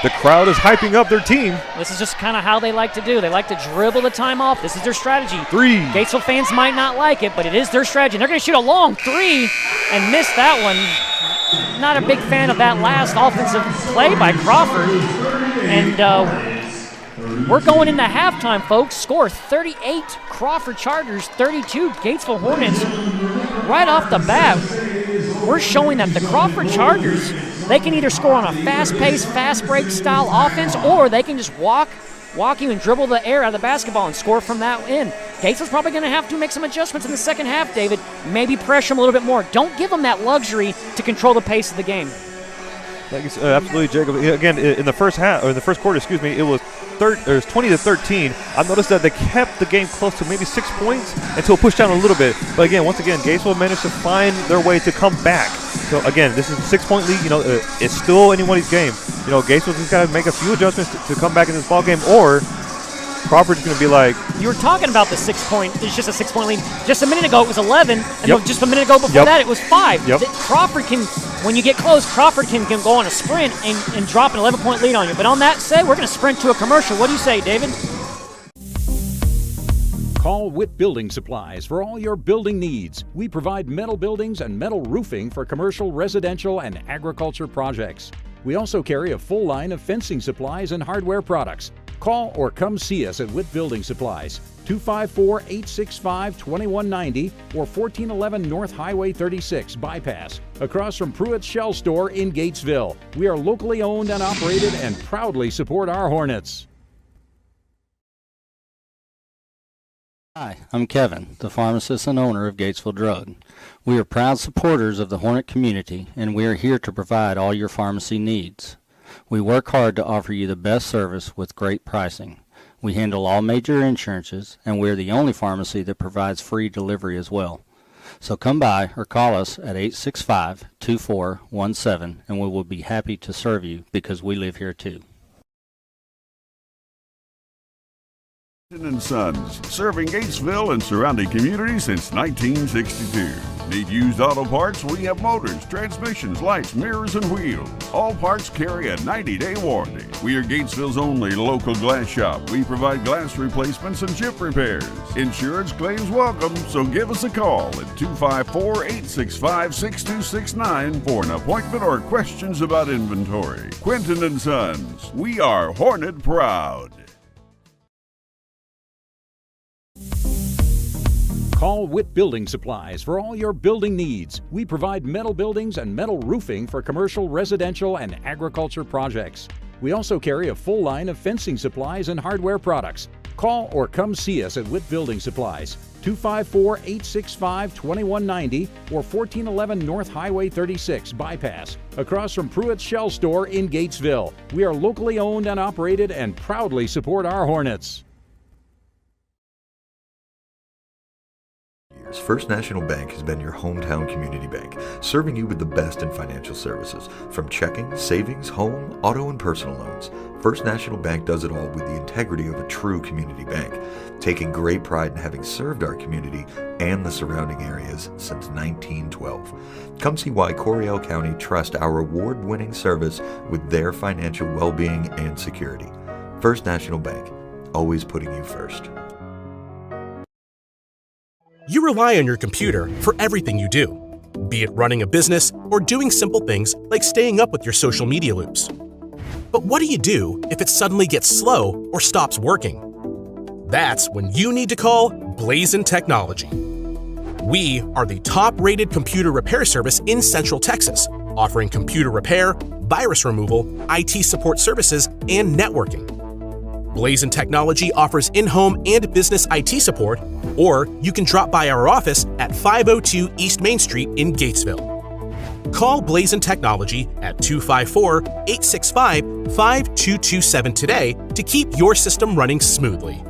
The crowd is hyping up their team. This is just kind of how they like to do. They like to dribble the time off. This is their strategy. 3. Gatesville fans might not like it, but it is their strategy. And they're going to shoot a long 3 and miss that one. not a big fan of that last offensive play by Crawford. And we're going into halftime, folks. Score 38, Crawford Chargers, 32, Gatesville Hornets. Right off the bat, we're showing that the Crawford Chargers, they can either score on a fast-paced, fast-break style offense, or they can just walk you and dribble the air out of the basketball and score from that end. Gatesville's probably going to have to make some adjustments in the second half, David. Maybe pressure them a little bit more. Don't give them that luxury to control the pace of the game. Absolutely, Jacob. Again, in the first quarter, it was 20-13. I've noticed that they kept the game close to maybe 6 points until pushed down a little bit. But again, once again, Gatesville managed to find their way to come back. So again, this is a 6-point lead. It's still anybody's game. Gatesville just got to make a few adjustments to come back in this ball game, or Crawford's going to be like. You were talking about the 6 point. It's just a 6-point lead. Just a minute ago it was 11, and just a minute ago before that it was 5. Yep. Crawford can, when you get close, Crawford can go on a sprint and drop an 11-point lead on you. But on that said, we're going to sprint to a commercial. What do you say, David? Call Witt Building Supplies for all your building needs. We provide metal buildings and metal roofing for commercial, residential, and agriculture projects. We also carry a full line of fencing supplies and hardware products. Call or come see us at Witt Building Supplies, 254-865-2190 or 1411 North Highway 36 Bypass, across from Pruitt's Shell Store in Gatesville. We are locally owned and operated and proudly support our Hornets. Hi, I'm Kevin, the pharmacist and owner of Gatesville Drug. We are proud supporters of the Hornet community, and we are here to provide all your pharmacy needs. We work hard to offer you the best service with great pricing. We handle all major insurances, and we're the only pharmacy that provides free delivery as well. So come by or call us at 865-2417, and we will be happy to serve you because we live here too. And Sons, serving Gatesville and surrounding communities since 1962. Need used auto parts? We have motors, transmissions, lights, mirrors, and wheels. All parts carry a 90-day warranty. We are Gatesville's only local glass shop. We provide glass replacements and chip repairs. Insurance claims welcome, so give us a call at 254-865-6269 for an appointment or questions about inventory. Quinton and Sons, we are Hornet proud. Call Witt Building Supplies for all your building needs. We provide metal buildings and metal roofing for commercial, residential, and agriculture projects. We also carry a full line of fencing supplies and hardware products. Call or come see us at Witt Building Supplies, 254-865-2190 or 1411 North Highway 36 Bypass, across from Pruitt's Shell Store in Gatesville. We are locally owned and operated and proudly support our Hornets. First National Bank has been your hometown community bank, serving you with the best in financial services. From checking, savings, home, auto, and personal loans, First National Bank does it all with the integrity of a true community bank, taking great pride in having served our community and the surrounding areas since 1912. Come see why Coryell County trusts our award-winning service with their financial well-being and security. First National Bank, always putting you first. You rely on your computer for everything you do, be it running a business or doing simple things like staying up with your social media loops. But what do you do if it suddenly gets slow or stops working? That's when you need to call Blazin Technology. We are the top-rated computer repair service in Central Texas, offering computer repair, virus removal, IT support services, and networking. Blazin Technology offers in-home and business IT support, or you can drop by our office at 502 East Main Street in Gatesville. Call Blazin Technology at 254-865-5227 today to keep your system running smoothly.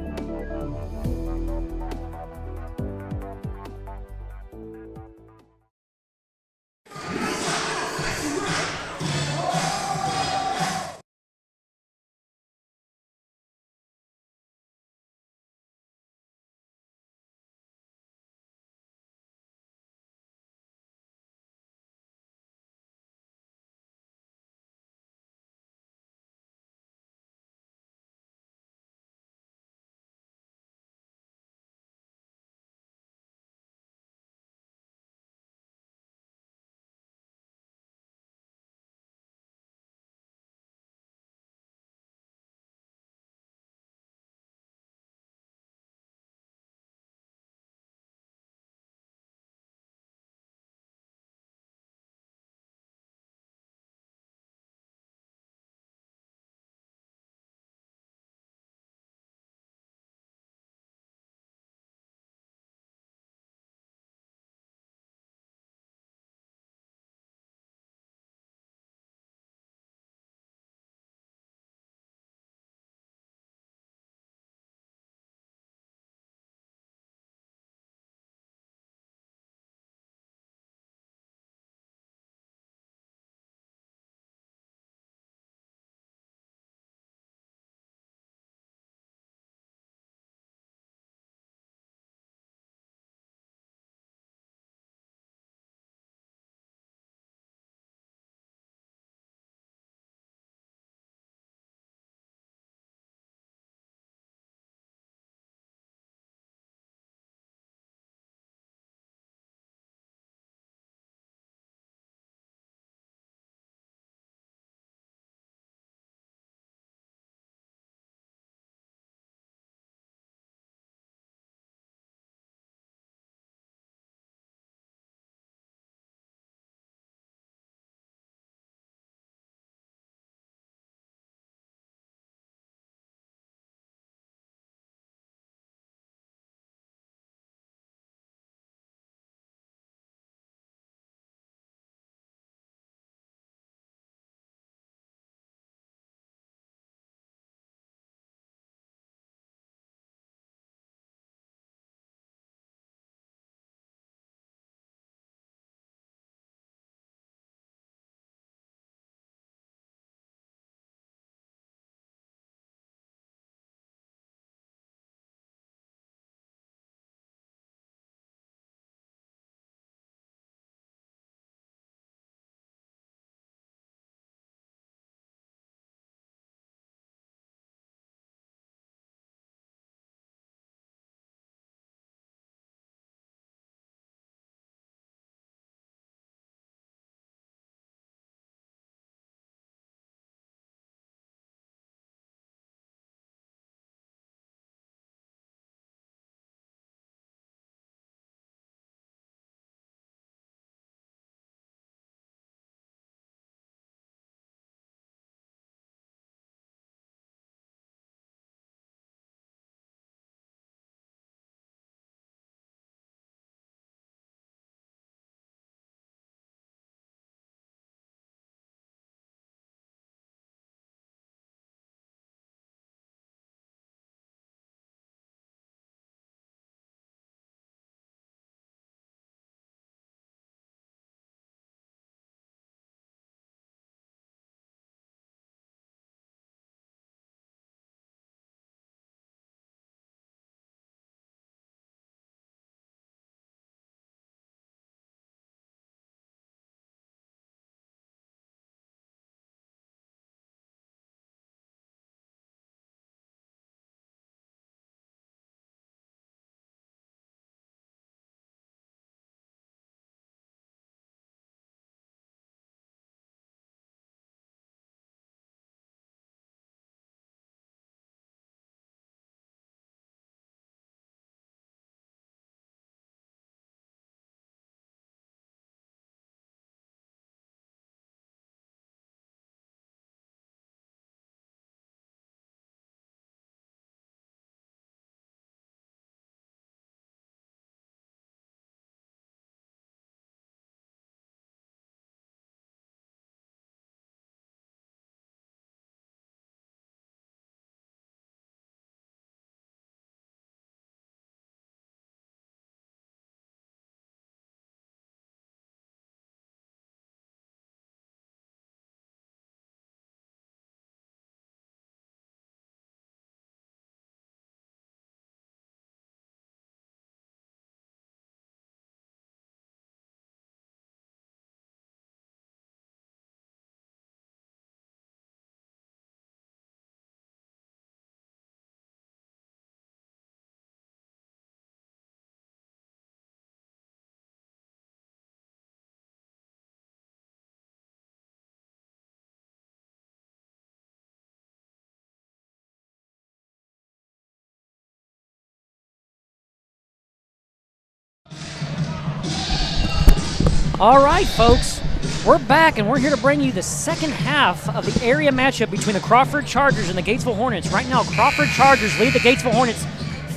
All right, folks, we're back, and we're here to bring you the second half of the area matchup between the Crawford Chargers and the Gatesville Hornets. Right now, Crawford Chargers lead the Gatesville Hornets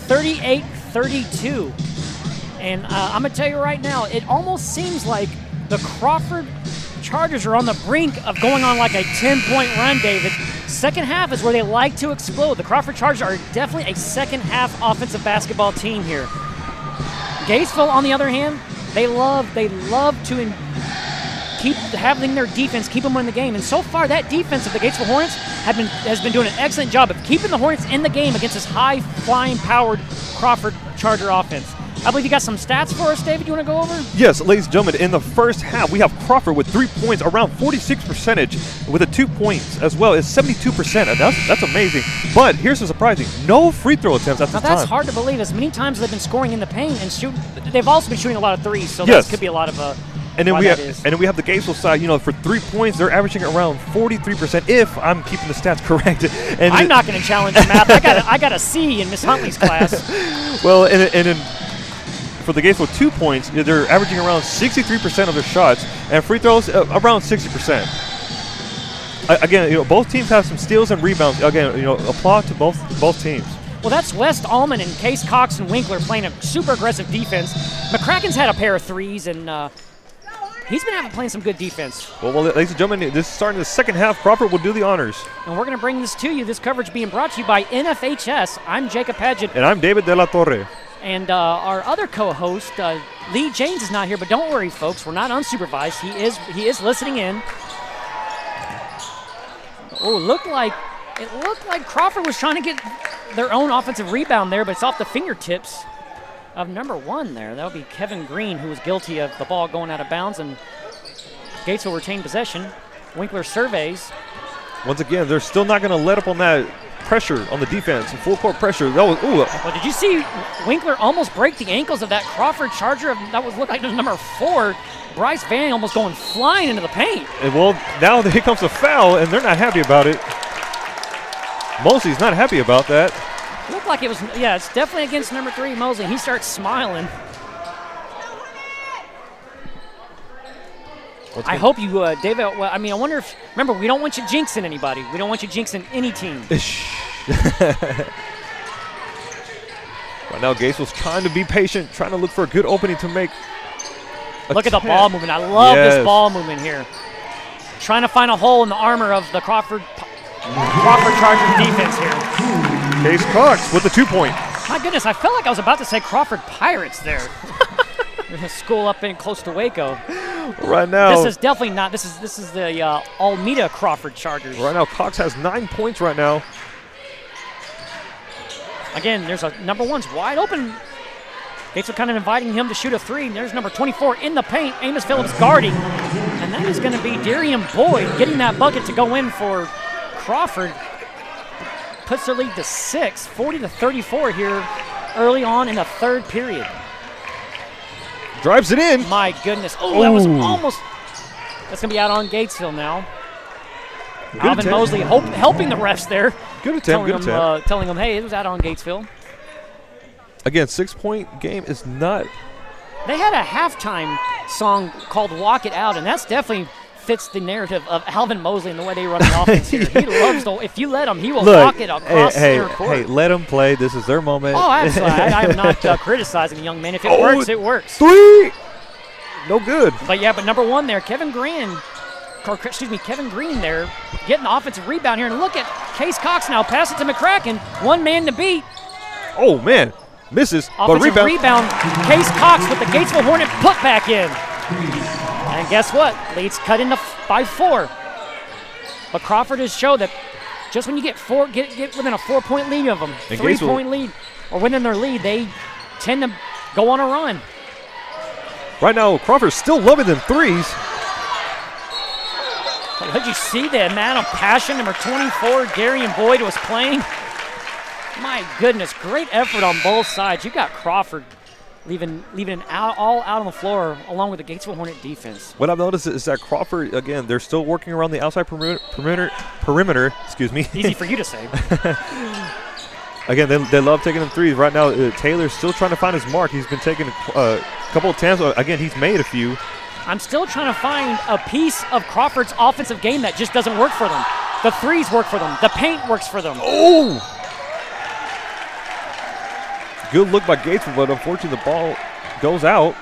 38-32. And I'm going to tell you right now, it almost seems like the Crawford Chargers are on the brink of going on like a 10-point run, David. Second half is where they like to explode. The Crawford Chargers are definitely a second half offensive basketball team here. Gatesville, on the other hand, they love to keep having their defense, keep them in the game. And so far, that defense of the Gatesville Hornets has been doing an excellent job of keeping the Hornets in the game against this high-flying, powered Crawford Charger offense. I believe you got some stats for us, David, you want to go over? Yes, ladies and gentlemen, in the first half, we have Crawford with 3 points, around 46%, with a 2 points as well. It's 72%, and that's amazing. But here's the surprising, no free throw attempts at this time. That's hard to believe. As many times they've been scoring in the paint and they've also been shooting a lot of threes, so that could be a lot of and then we have the Gatesville side. For 3 points, they're averaging around 43%. If I'm keeping the stats correct. And I'm not going to challenge the math. I got a C in Miss Huntley's class. Well, and then for the Gatesville 2 points, they're averaging around 63% of their shots, and free throws around 60%. Again, both teams have some steals and rebounds. Again, applaud to both teams. Well, that's West Allman and Case Cox and Winkler playing a super aggressive defense. McCracken's had a pair of threes, and he's been playing some good defense. Well, ladies and gentlemen, this is starting the second half. Crawford will do the honors. And we're going to bring this to you. This coverage being brought to you by NFHS. I'm Jacob Padgett. And I'm David Delatorre. And our other co-host, Lee James, is not here, but don't worry, folks. We're not unsupervised. He is listening in. Oh, it looked like Crawford was trying to get their own offensive rebound there, but it's off the fingertips of number 1 there. That would be Kevin Green, who was guilty of the ball going out of bounds, and Gates will retain possession. Winkler surveys. Once again, they're still not going to let up on that pressure on the defense, full court pressure. That was Well, did you see Winkler almost break the ankles of that Crawford Charger? That looked like it was number 4. Bryce Vanning almost going flying into the paint. And well, now here comes a foul, and they're not happy about it. Mosley's not happy about that. Looked like it was, it's definitely against number 3, Mosley. He starts smiling. I hope you, David, I wonder if, remember, we don't want you jinxing anybody. We don't want you jinxing any team. Right now, Gatesville's trying to be patient, trying to look for a good opening to make. Look at the ball movement. I love this ball movement here. Trying to find a hole in the armor of the Crawford Chargers defense here. Case Cox with the 2 point. My goodness, I felt like I was about to say Crawford Pirates there. There's a school up in close to Waco. Right now. This is definitely not. This is the Almeta Crawford Chargers. Right now, Cox has 9 points right now. Again, there's a number 1's wide open. Gates are kind of inviting him to shoot a 3. There's number 24 in the paint. Amos Phillips guarding. And that is going to be Darian Boyd getting that bucket to go in for Crawford. Puts their lead to 6, 40-34 here early on in the third period. Drives it in. My goodness. Oh, that was almost. That's going to be out on Gatesville now. Alvin Mosley helping the refs there. Good attempt, telling them, hey, it was out on Gatesville. Again, 6-point game is not. They had a halftime song called Walk It Out, and that's definitely fits the narrative of Alvin Mosley and the way they run the offense here. He loves to, if you let him, he will walk it across center court. Hey, let him play. This is their moment. Oh, absolutely. I am not criticizing the young man. If it works, it works. 3! No good. But number 1 there, Kevin Green there, getting the offensive rebound here. And look at Case Cox now. Pass it to McCracken. 1 man to beat. Oh, man. Misses. Offensive rebound. Case Cox with the Gatesville Hornet put back in. And guess what? Lead's cut into by 4. But Crawford has showed that just when you get within a 4-point lead of them, 3-point lead, or within their lead, they tend to go on a run. Right now, Crawford's still loving them threes. Did you see the amount of passion number 24, Darian Boyd, was playing? My goodness, great effort on both sides. You got Crawford leaving it all out on the floor along with the Gatesville Hornet defense. What I've noticed is that Crawford, again, they're still working around the outside perimeter. Excuse me. Easy for you to say. Again, they love taking them threes. Right now, Taylor's still trying to find his mark. He's been taking a couple of attempts. Again, he's made a few. I'm still trying to find a piece of Crawford's offensive game that just doesn't work for them. The threes work for them. The paint works for them. Oh! Good look by Gatesville, but unfortunately the ball goes out.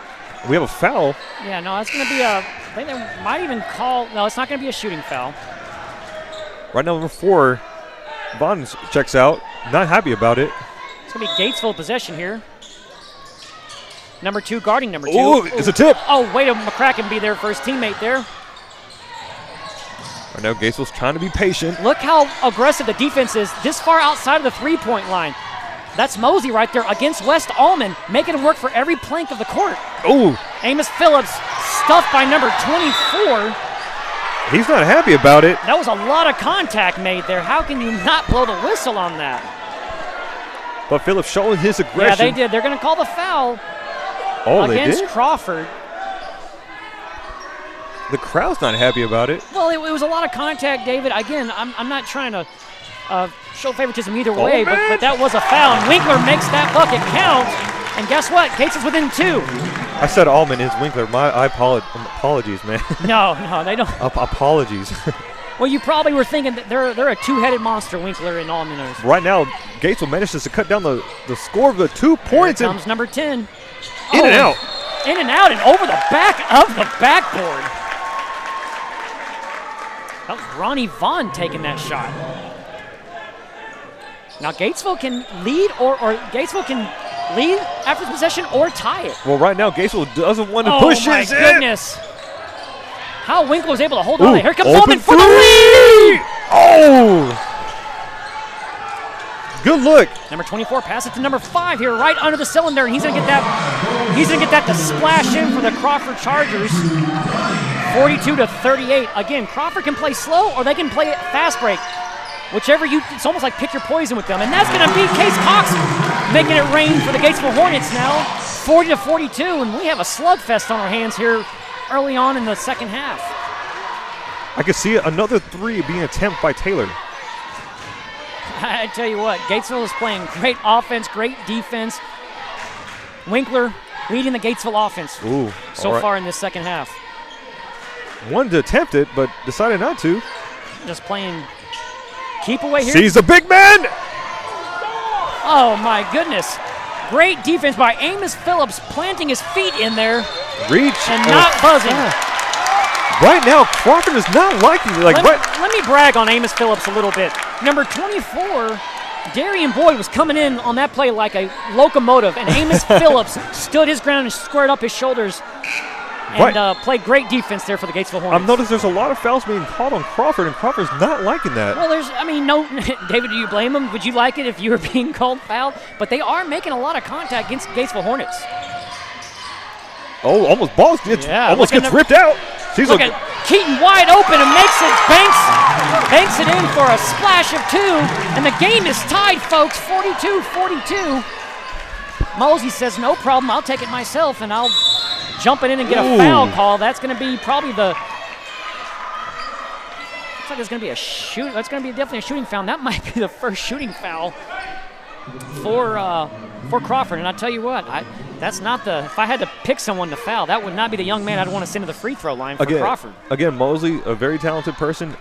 We have a foul. Yeah, no, that's going to be a, I think they might even call, no, it's not going to be a shooting foul. Right now, number 4, Vaughn checks out. Not happy about it. It's going to be Gatesville possession here. Number 2 guarding number 2. Oh, it's a tip. Oh, way to McCracken be there for his teammate there. Right now, Gatesville's trying to be patient. Look how aggressive the defense is this far outside of the three-point line. That's Mosey right there against West Allman, making him work for every plank of the court. Oh. Amos Phillips stuffed by number 24. He's not happy about it. That was a lot of contact made there. How can you not blow the whistle on that? But Phillips showing his aggression. Yeah, they did. They're going to call the foul against Crawford. The crowd's not happy about it. Well, it was a lot of contact, David. Again, I'm not trying to show favoritism either way, but that was a foul. And Winkler makes that bucket count. And guess what? Gates is within 2. I said Allman is Winkler. Apologies, man. No, they don't. Apologies. Well, you probably were thinking that they're a two-headed monster, Winkler and Allman. Right now, Gatesville manages to cut down the score of the 2 points. Here comes number 10. In and out. In and out and over the back of the backboard. That was Ronnie Vaughn taking that shot. Now Gatesville can lead or Gatesville can lead after possession or tie it. Well, right now Gatesville doesn't want to push it. Oh my goodness. How Winkler was able to hold on there. Here comes Allman for the lead. Oh! Good look. Number 24 passes to number 5 here, right under the cylinder, and he's gonna get that to splash in for the Crawford Chargers. 42-38. Again, Crawford can play slow or they can play it fast break. Whichever it's almost like pick your poison with them. And that's going to be Case Cox making it rain for the Gatesville Hornets now. 40-42, and we have a slugfest on our hands here early on in the second half. I can see another 3 being attempted by Taylor. I tell you what, Gatesville is playing great offense, great defense. Winkler leading the Gatesville offense so far in this second half. Wanted to attempt it, but decided not to. Just playing keep away here. Sees the big man. Oh, my goodness. Great defense by Amos Phillips, planting his feet in there. Reach. And not buzzing. Right now, Crawford is not liking it. Let me brag on Amos Phillips a little bit. Number 24, Darian Boyd was coming in on that play like a locomotive, and Amos Phillips stood his ground and squared up his shoulders and played great defense there for the Gatesville Hornets. I've noticed there's a lot of fouls being called on Crawford, and Crawford's not liking that. Well, no, David, do you blame him? Would you like it if you were being called foul? But they are making a lot of contact against Gatesville Hornets. Oh, almost gets ripped out. Look at Keaton wide open and banks it in for a splash of 2, and the game is tied, folks, 42-42. Mosey says, no problem, I'll take it myself, and I'll jump it in and get a foul call. That's going to be probably looks like it's going to be that's going to be definitely a shooting foul. That might be the first shooting foul for Crawford. And I tell you what, if I had to pick someone to foul, that would not be the young man I'd want to send to the free throw line for Crawford. Again, Mosley, a very talented person.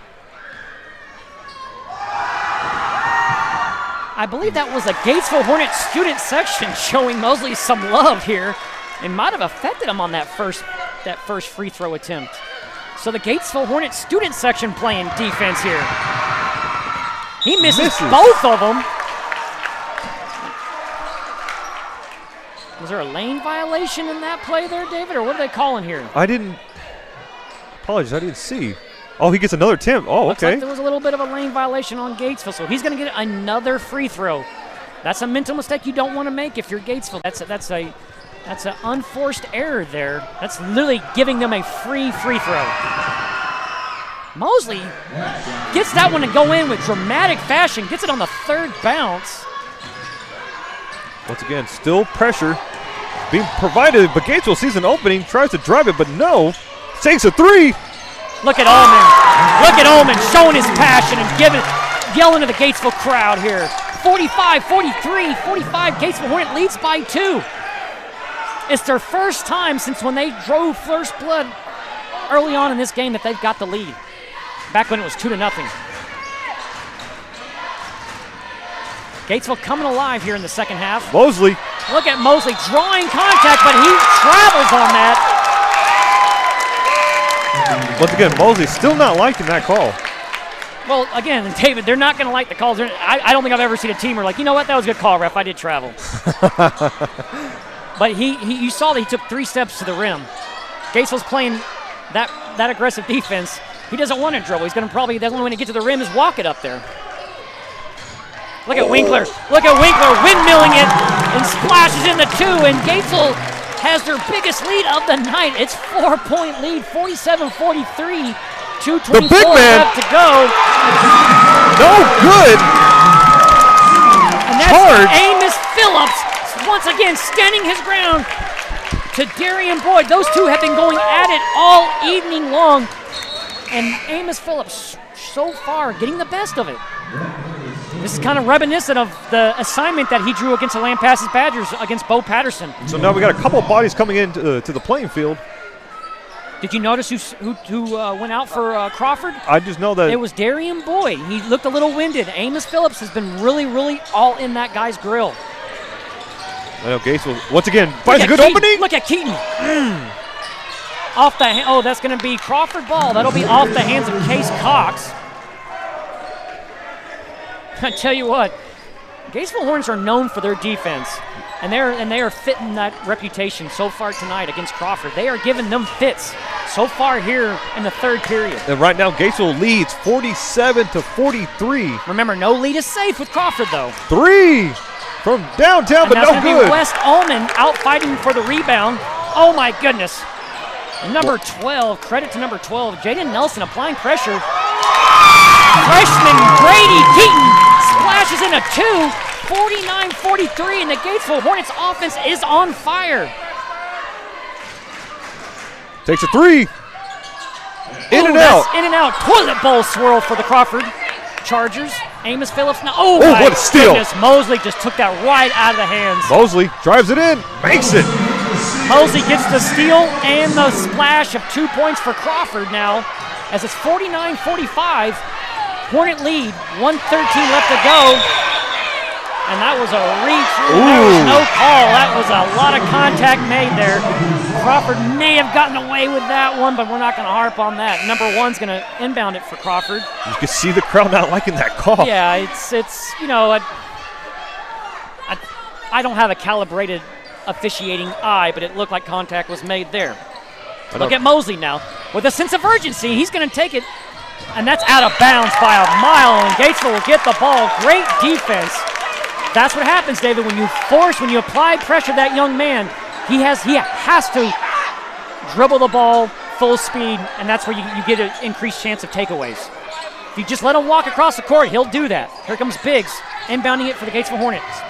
I believe that was a Gatesville Hornets student section showing Mosley some love here. It might have affected him on that first free throw attempt. So the Gatesville Hornets student section playing defense here. He misses both of them. Was there a lane violation in that play there, David, or what are they calling here? I didn't see. Oh, he gets another attempt. Oh, Looks okay. like there was a little bit of a lane violation on Gatesville, so he's going to get another free throw. That's a mental mistake you don't want to make if you're Gatesville. That's an unforced error there. That's literally giving them a free throw. Mosley gets that one to go in with dramatic fashion, gets it on the third bounce. Once again, still pressure being provided, but Gatesville sees an opening, tries to drive it, but no. Takes a 3. Look at Allman. Look at Allman showing his passion and yelling to the Gatesville crowd here. 45-43, 45, Gatesville Hornet leads by 2. It's their first time since when they drove first blood early on in this game that they've got the lead. Back when it was 2-0. Gatesville coming alive here in the second half. Mosley. Look at Mosley drawing contact, but he travels on that. Once again, Mosley still not liking that call. Well, again, David, they're not going to like the calls. I don't think I've ever seen a team where like, you know what, that was a good call, ref. I did travel. But you saw that he took 3 steps to the rim. Gatesville's playing that aggressive defense. He doesn't want to dribble. He's going to probably, the only way to get to the rim is walk it up there. Look at Winkler. Look at Winkler windmilling it and splashes in the 2, and Gatesville has their biggest lead of the night. It's 4-point lead, 47-43. 2:24 left to go. No good. And that's Amos Phillips once again standing his ground to Darian Boyd. Those two have been going at it all evening long. And Amos Phillips so far getting the best of it. This is kind of reminiscent of the assignment that he drew against the Lampasas Badgers against Bo Patterson. So now we got a couple of bodies coming in to the playing field. Did you notice who went out for Crawford? I just know that it was Darian Boyd. He looked a little winded. Amos Phillips has been really, really all in that guy's grill. I know Gatesville once again finds a good opening. Look at Keaton. Off the that's going to be Crawford ball. That'll be off the hands of Case Cox. I tell you what, Gatesville Hornets are known for their defense, and they are fitting that reputation so far tonight against Crawford. They are giving them fits so far here in the third period. And right now, Gatesville leads 47-43. Remember, no lead is safe with Crawford, though. 3 from downtown, and but no good. Be West Ullman out fighting for the rebound. Oh my goodness! Number 12, credit to number 12, Jaden Nelson applying pressure. Freshman Grady Keaton splashes in a 2, 49-43, and the Gatesville Hornets offense is on fire. Takes a 3. In and out. In and out. Toilet bowl swirl for the Crawford Chargers. Amos Phillips now. Oh, what a steal. Goodness. Mosley just took that right out of the hands. Mosley drives it in, makes it. Mosley gets the steal and the splash of 2 points for Crawford now, as it's 49-45. Hornet lead, 1:13 left to go. And that was a reach. There was no call. That was a lot of contact made there. Crawford may have gotten away with that one, but we're not going to harp on that. Number 1's going to inbound it for Crawford. You can see the crowd not liking that call. Yeah, it's you know, I don't have a calibrated officiating eye, but it looked like contact was made there. Look at Mosley now. With a sense of urgency, he's going to take it, and that's out of bounds by a mile, and Gatesville will get the ball. Great defense. That's what happens, David, when you apply pressure to that young man, he has to dribble the ball full speed, and that's where you get an increased chance of takeaways. If you just let him walk across the court, he'll do that. Here comes Biggs, inbounding it for the Gatesville Hornets.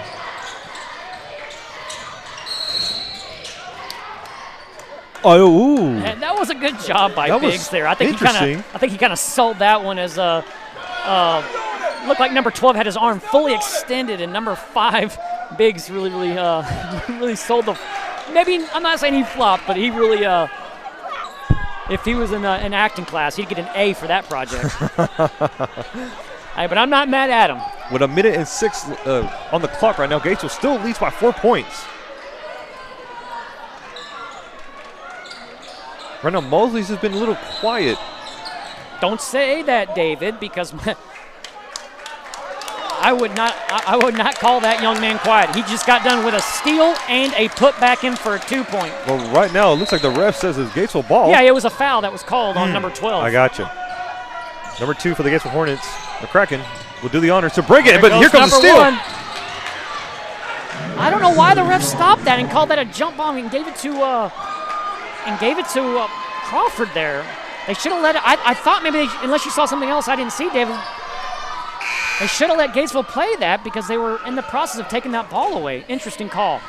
Oh, and that was a good job by Biggs there. I think he kind of sold that one as a looked like number 12 had his arm fully extended, and number 5 Biggs really sold the. Maybe I'm not saying he flopped, but he really. If he was in an acting class, he'd get an A for that project. But I'm not mad at him. With a minute and 6 on the clock right now, Gatesville still leads by 4 points. Right now, Mosley's has been a little quiet. Don't say that, David, because I would not call that young man quiet. He just got done with a steal and a putback in for a 2-point. Well, right now, it looks like the ref says it's Gatesville ball. Yeah, it was a foul that was called on number 12. I got you. Number 2 for the Gatesville Hornets, the Kraken, will do the honors to break it, but here comes the steal. 1. I don't know why the ref stopped that and called that a jump bomb and gave it to Crawford there. They should have let it. I thought maybe unless you saw something else I didn't see, David. They should have let Gatesville play that because they were in the process of taking that ball away. Interesting call.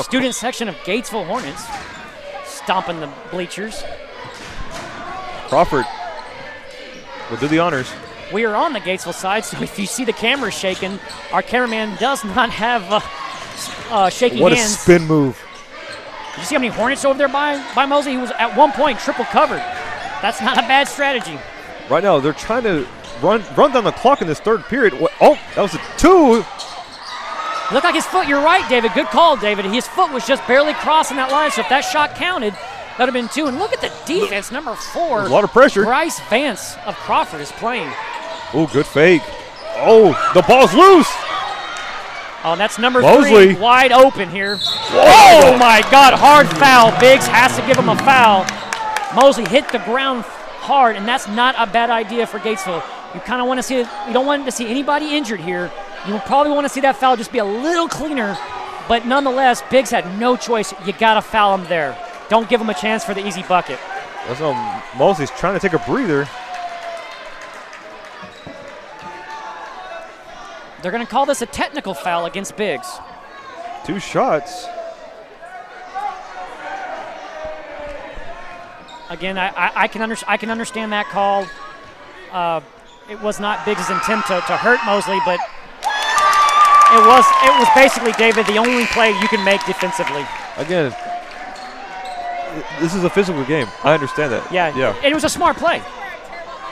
Student section of Gatesville Hornets stomping the bleachers. Crawford will do the honors. We are on the Gatesville side, so if you see the camera shaking, our cameraman does not have shaky hands. What a spin move. You see how many Hornets over there by Mosley? He was at one point triple covered. That's not a bad strategy. Right now, they're trying to run down the clock in this third period. Oh, that was a 2. Looked like his foot. You're right, David. Good call, David. His foot was just barely crossing that line, so if that shot counted, that would have been 2. And look at the defense, number 4. A lot of pressure. Bryce Vance of Crawford is playing. Oh, good fake. Oh, the ball's loose. Oh, and that's number Mosley. 3, wide open here. Oh, my God, hard foul. Biggs has to give him a foul. Mosley hit the ground hard, and that's not a bad idea for Gatesville. You kind of want to see it. You don't want to see anybody injured here. You probably want to see that foul just be a little cleaner, but nonetheless, Biggs had no choice. You got to foul him there. Don't give him a chance for the easy bucket. That's how Mosley's trying to take a breather. They're going to call this a technical foul against Biggs. 2 shots. Again, I can understand that call. It was not Biggs' intent to hurt Mosley, but it was basically, David, the only play you can make defensively. Again, this is a physical game. I understand that. Yeah. It was a smart play.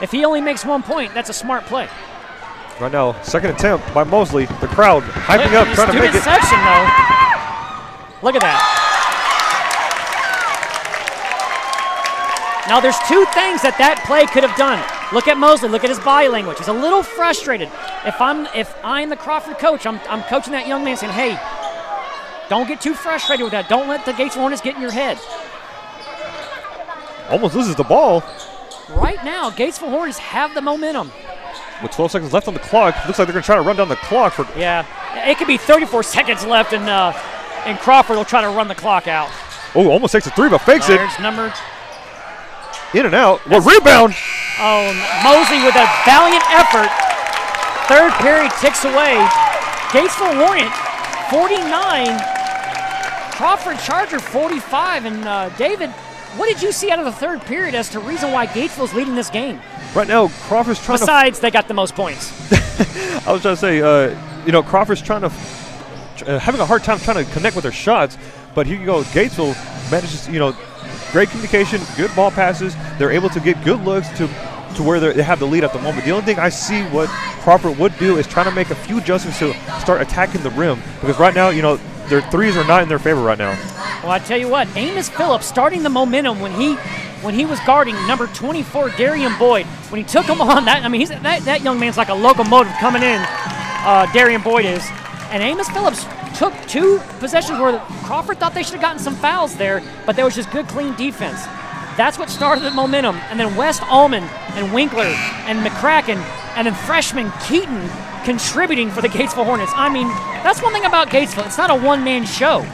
If he only makes 1 point, that's a smart play. Right now, second attempt by Mosley. The crowd hyping up, trying to make it. Section, though. Look at that. Now, there's 2 things that play could have done. Look at Mosley. Look at his body language. He's a little frustrated. If I'm the Crawford coach, I'm coaching that young man saying, hey, don't get too frustrated with that. Don't let the Gatesville Hornets get in your head. Almost loses the ball. Right now, Gatesville Hornets have the momentum. With 12 seconds left on the clock, looks like they're going to try to run down the clock. Yeah, it could be 34 seconds left, and Crawford will try to run the clock out. Oh, almost takes a 3, but fakes it. Number. In and out. Well, rebound. Oh, Mosley with a valiant effort. Third period ticks away. Gatesville Hornet 49, Crawford Charger 45. And David, what did you see out of the third period as to reason why Gatesville's leading this game? Right now, Crawford's trying Besides, they got the most points. I was trying to say, Crawford's trying to having a hard time trying to connect with their shots. But here you go, Gatesville manages, great communication, good ball passes. They're able to get good looks to where they have the lead at the moment. The only thing I see what Crawford would do is trying to make a few adjustments to start attacking the rim. Because right now, their threes are not in their favor right now. Well, I tell you what, Amos Phillips starting the momentum when he was guarding number 24, Darian Boyd. When he took him on, that young man's like a locomotive coming in, Darian Boyd is. And Amos Phillips took 2 possessions where Crawford thought they should have gotten some fouls there, but there was just good, clean defense. That's what started the momentum. And then West Allman and Winkler and McCracken and then freshman Keaton contributing for the Gatesville Hornets. That's one thing about Gatesville. It's not a one-man show.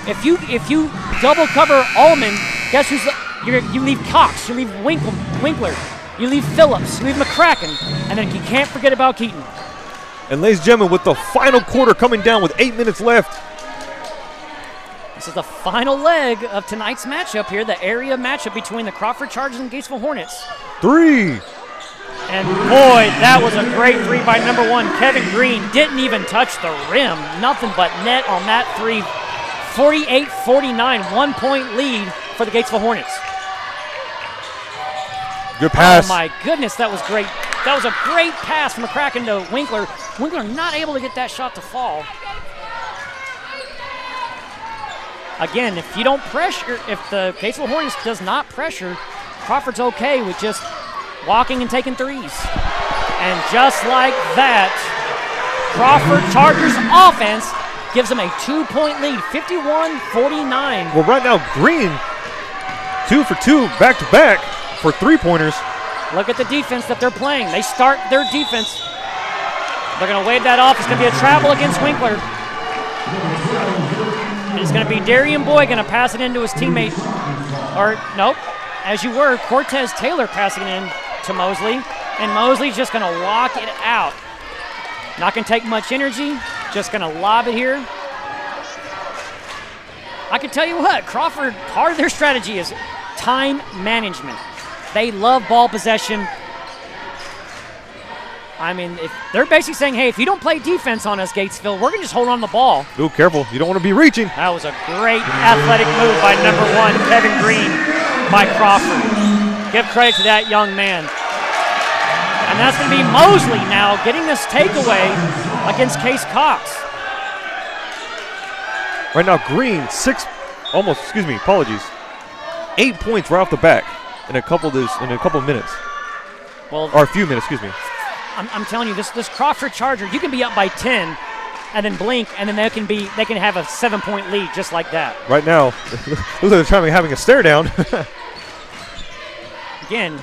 If you double cover Allman, guess who's you leave Cox, you leave Winkler, you leave Phillips, you leave McCracken, and then you can't forget about Keaton. And ladies and gentlemen, with the final quarter coming down with 8 minutes left. This is the final leg of tonight's matchup here, the area matchup between the Crawford Chargers and Gatesville Hornets. 3. And boy, that was a great 3 by number 1. Kevin Green didn't even touch the rim. Nothing but net on that 3. 48-49, 1-point lead for the Gatesville Hornets. Good pass. Oh my goodness, that was great. That was a great pass from McCracken to Winkler. Winkler not able to get that shot to fall. Again, if you don't pressure, if the Gatesville Hornets does not pressure, Crawford's okay with just walking and taking threes. And just like that, Crawford Chargers offense gives them a 2-point lead, 51-49. Well, right now, Green, 2 for 2 back-to-back for 3-pointers. Look at the defense that they're playing. They start their defense. They're going to wave that off. It's going to be a travel against Winkler. And it's going to be Darian Boyd going to pass it into his teammate. Or, nope, as you were, Cortez Taylor passing it in to Mosley. And Mosley's just going to walk it out. Not going to take much energy. Just going to lob it here. I can tell you what, Crawford, part of their strategy is time management. They love ball possession. I mean, if they're basically saying, hey, if you don't play defense on us, Gatesville, we're going to just hold on the ball. Ooh, careful. You don't want to be reaching. That was a great athletic move by number 1, Kevin Green, by Crawford. Give credit to that young man. And that's going to be Mosley now getting this takeaway against Case Cox. Right now, Green, 8 points right off the back in a couple of minutes. Well, or a few minutes, excuse me. I'm telling you, this Crawford Charger, you can be up by 10 and then blink, and then they can have a 7-point lead just like that. Right now, looks like they're trying to be having a stare down. Again,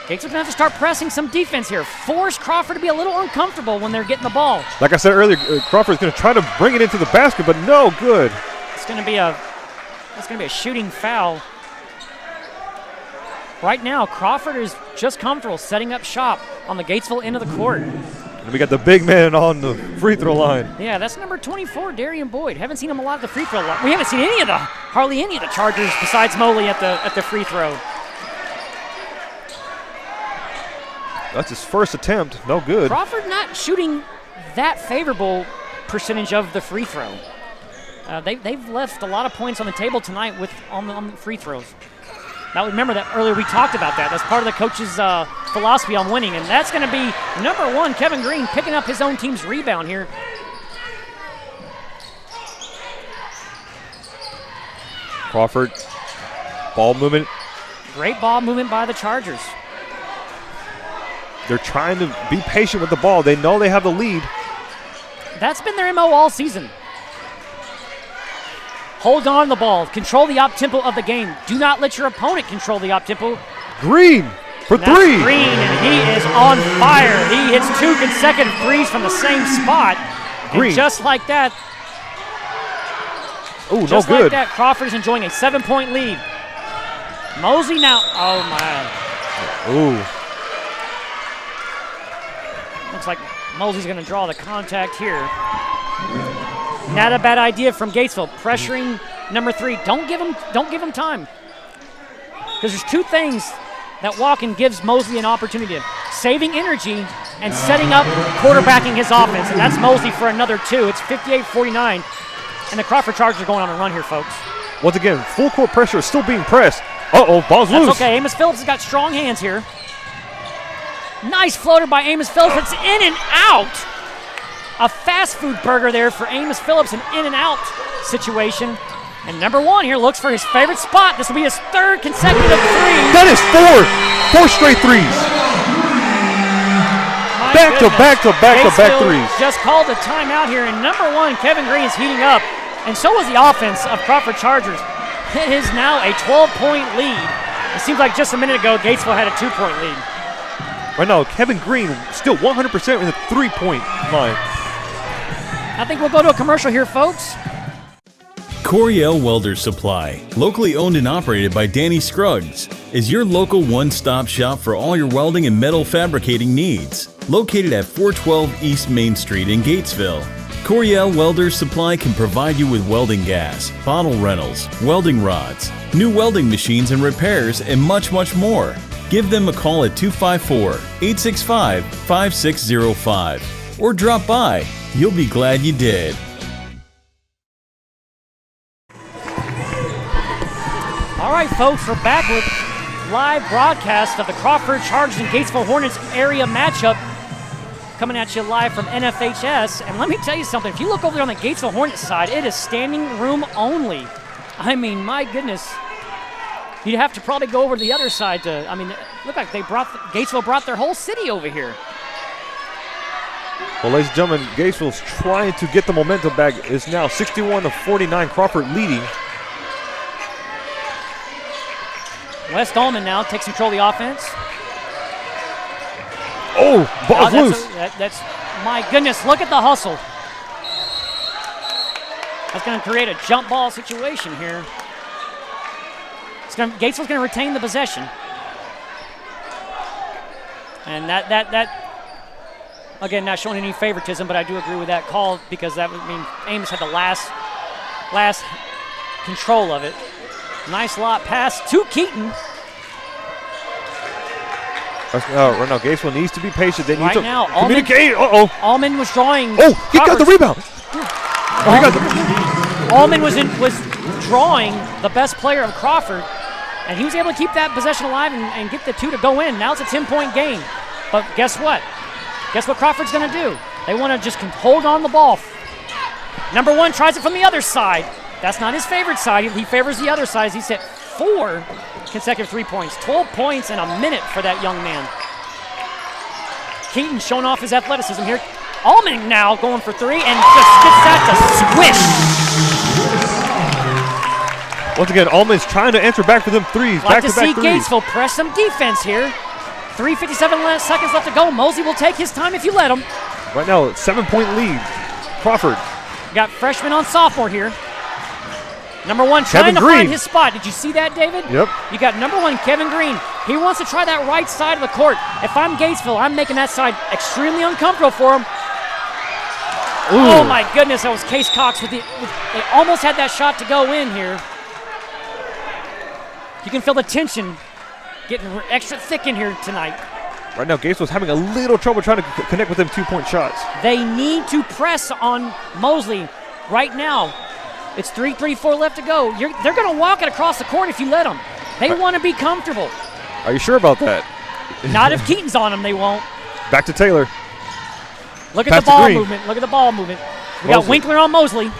Gatesville's going to have to start pressing some defense here. Force Crawford to be a little uncomfortable when they're getting the ball. Like I said earlier, Crawford's going to try to bring it into the basket, but no good. It's going to be a shooting foul. Right now, Crawford is just comfortable setting up shop on the Gatesville end of the court. And we got the big man on the free throw line. Yeah, that's number 24, Darian Boyd. Haven't seen him a lot at the free throw line. We haven't seen hardly any of the Chargers besides Moley at the free throw. That's his first attempt. No good. Crawford not shooting that favorable percentage of the free throw. They've left a lot of points on the table tonight on the free throws. Now remember that earlier we talked about that. That's part of the coach's philosophy on winning, and that's going to be number 1, Kevin Green, picking up his own team's rebound here. Crawford, ball movement. Great ball movement by the Chargers. They're trying to be patient with the ball. They know they have the lead. That's been their MO all season. Hold on to the ball. Control the up-tempo of the game. Do not let your opponent control the up-tempo. Green for 3. Green, and he is on fire. He hits 2 consecutive threes from the same spot. Green. And just like that. Oh, no good. Just like that, Crawford is enjoying a 7-point lead. Mosley now. Oh, my. Ooh. Looks like Mosley's going to draw the contact here. Not a bad idea from Gatesville, pressuring number 3. Don't give him time. Because there's 2 things that Walken gives Mosley an opportunity of: saving energy and setting up, quarterbacking his offense. And that's Mosley for another 2. It's 58-49. And the Crawford Chargers are going on a run here, folks. Once again, full court pressure is still being pressed. Uh-oh, ball's loose. That's okay. Amos Phillips has got strong hands here. Nice floater by Amos Phillips. It's in and out. A fast food burger there for Amos Phillips, an in and out situation. And number 1 here looks for his favorite spot. This will be his 3rd consecutive 3. That is 4 straight threes. Back to back 3s. Just called a timeout here, and number 1, Kevin Green, is heating up, and so was the offense of Crawford Chargers. It is now a 12-point lead. It seems like just a minute ago, Gatesville had a 2-point lead. Right now, Kevin Green still 100% in the 3-point line. I think we'll go to a commercial here, folks. Coryell Welder Supply, locally owned and operated by Danny Scruggs, is your local one-stop shop for all your welding and metal fabricating needs. Located at 412 East Main Street in Gatesville, Coryell Welder Supply can provide you with welding gas, bottle rentals, welding rods, new welding machines and repairs, and much, much more. Give them a call at 254-865-5605 or drop by. You'll be glad you did. All right, folks, we're back with live broadcast of the Crawford Chargers and Gatesville Hornets area matchup, coming at you live from NFHS. And let me tell you something. If you look over there on the Gatesville Hornets side, it is standing room only. I mean, my goodness. You'd have to probably go over to the other side to, I mean, it looked like Gatesville brought their whole city over here. Well, ladies and gentlemen, Gatesville's trying to get the momentum back. It's now 61-49, Crawford leading. West Allman now takes control of the offense. Oh, ball's loose. That's, my goodness, look at the hustle. That's going to create a jump ball situation here. Gatesville's going to retain the possession. And that again, not showing any favoritism, but I do agree with that call because that would mean Amos had the last control of it. Nice lot pass to Keaton. Right now, Gatesville needs to be patient. They need to communicate. Allman was drawing. Oh, he got the rebound. Allman was drawing the best player of Crawford, and he was able to keep that possession alive and get the 2 to go in. Now it's a 10-point game. But guess what? Guess what Crawford's going to do? They want to just hold on the ball. Number 1 tries it from the other side. That's not his favorite side. He favors the other side. He's hit 4 consecutive 3 points. 12 points in a minute for that young man. Keaton showing off his athleticism here. Allman now going for 3 and just gets that to squish. Once again, Allman's trying to answer back for them threes. Like to back-to-back see threes. Gatesville press some defense here. 3:57 seconds left to go. Mosley will take his time if you let him. Right now, 7-point lead. Crawford. Got freshman on sophomore here. Number 1 trying to find his spot. Did you see that, David? Yep. You got number 1, Kevin Green. He wants to try that right side of the court. If I'm Gatesville, I'm making that side extremely uncomfortable for him. Ooh. Oh, my goodness. That was Case Cox. They almost had that shot to go in here. You can feel the tension getting extra thick in here tonight. Right now, Gatesville's having a little trouble trying to connect with them 2-point shots. They need to press on Mosley right now. It's 3:34 left to go. They're going to walk it across the court if you let them. They want to be comfortable. Are you sure about that? Not if Keaton's on them, they won't. Back to Taylor. Look at the ball movement. Look at the ball movement. We got Winkler on Mosley.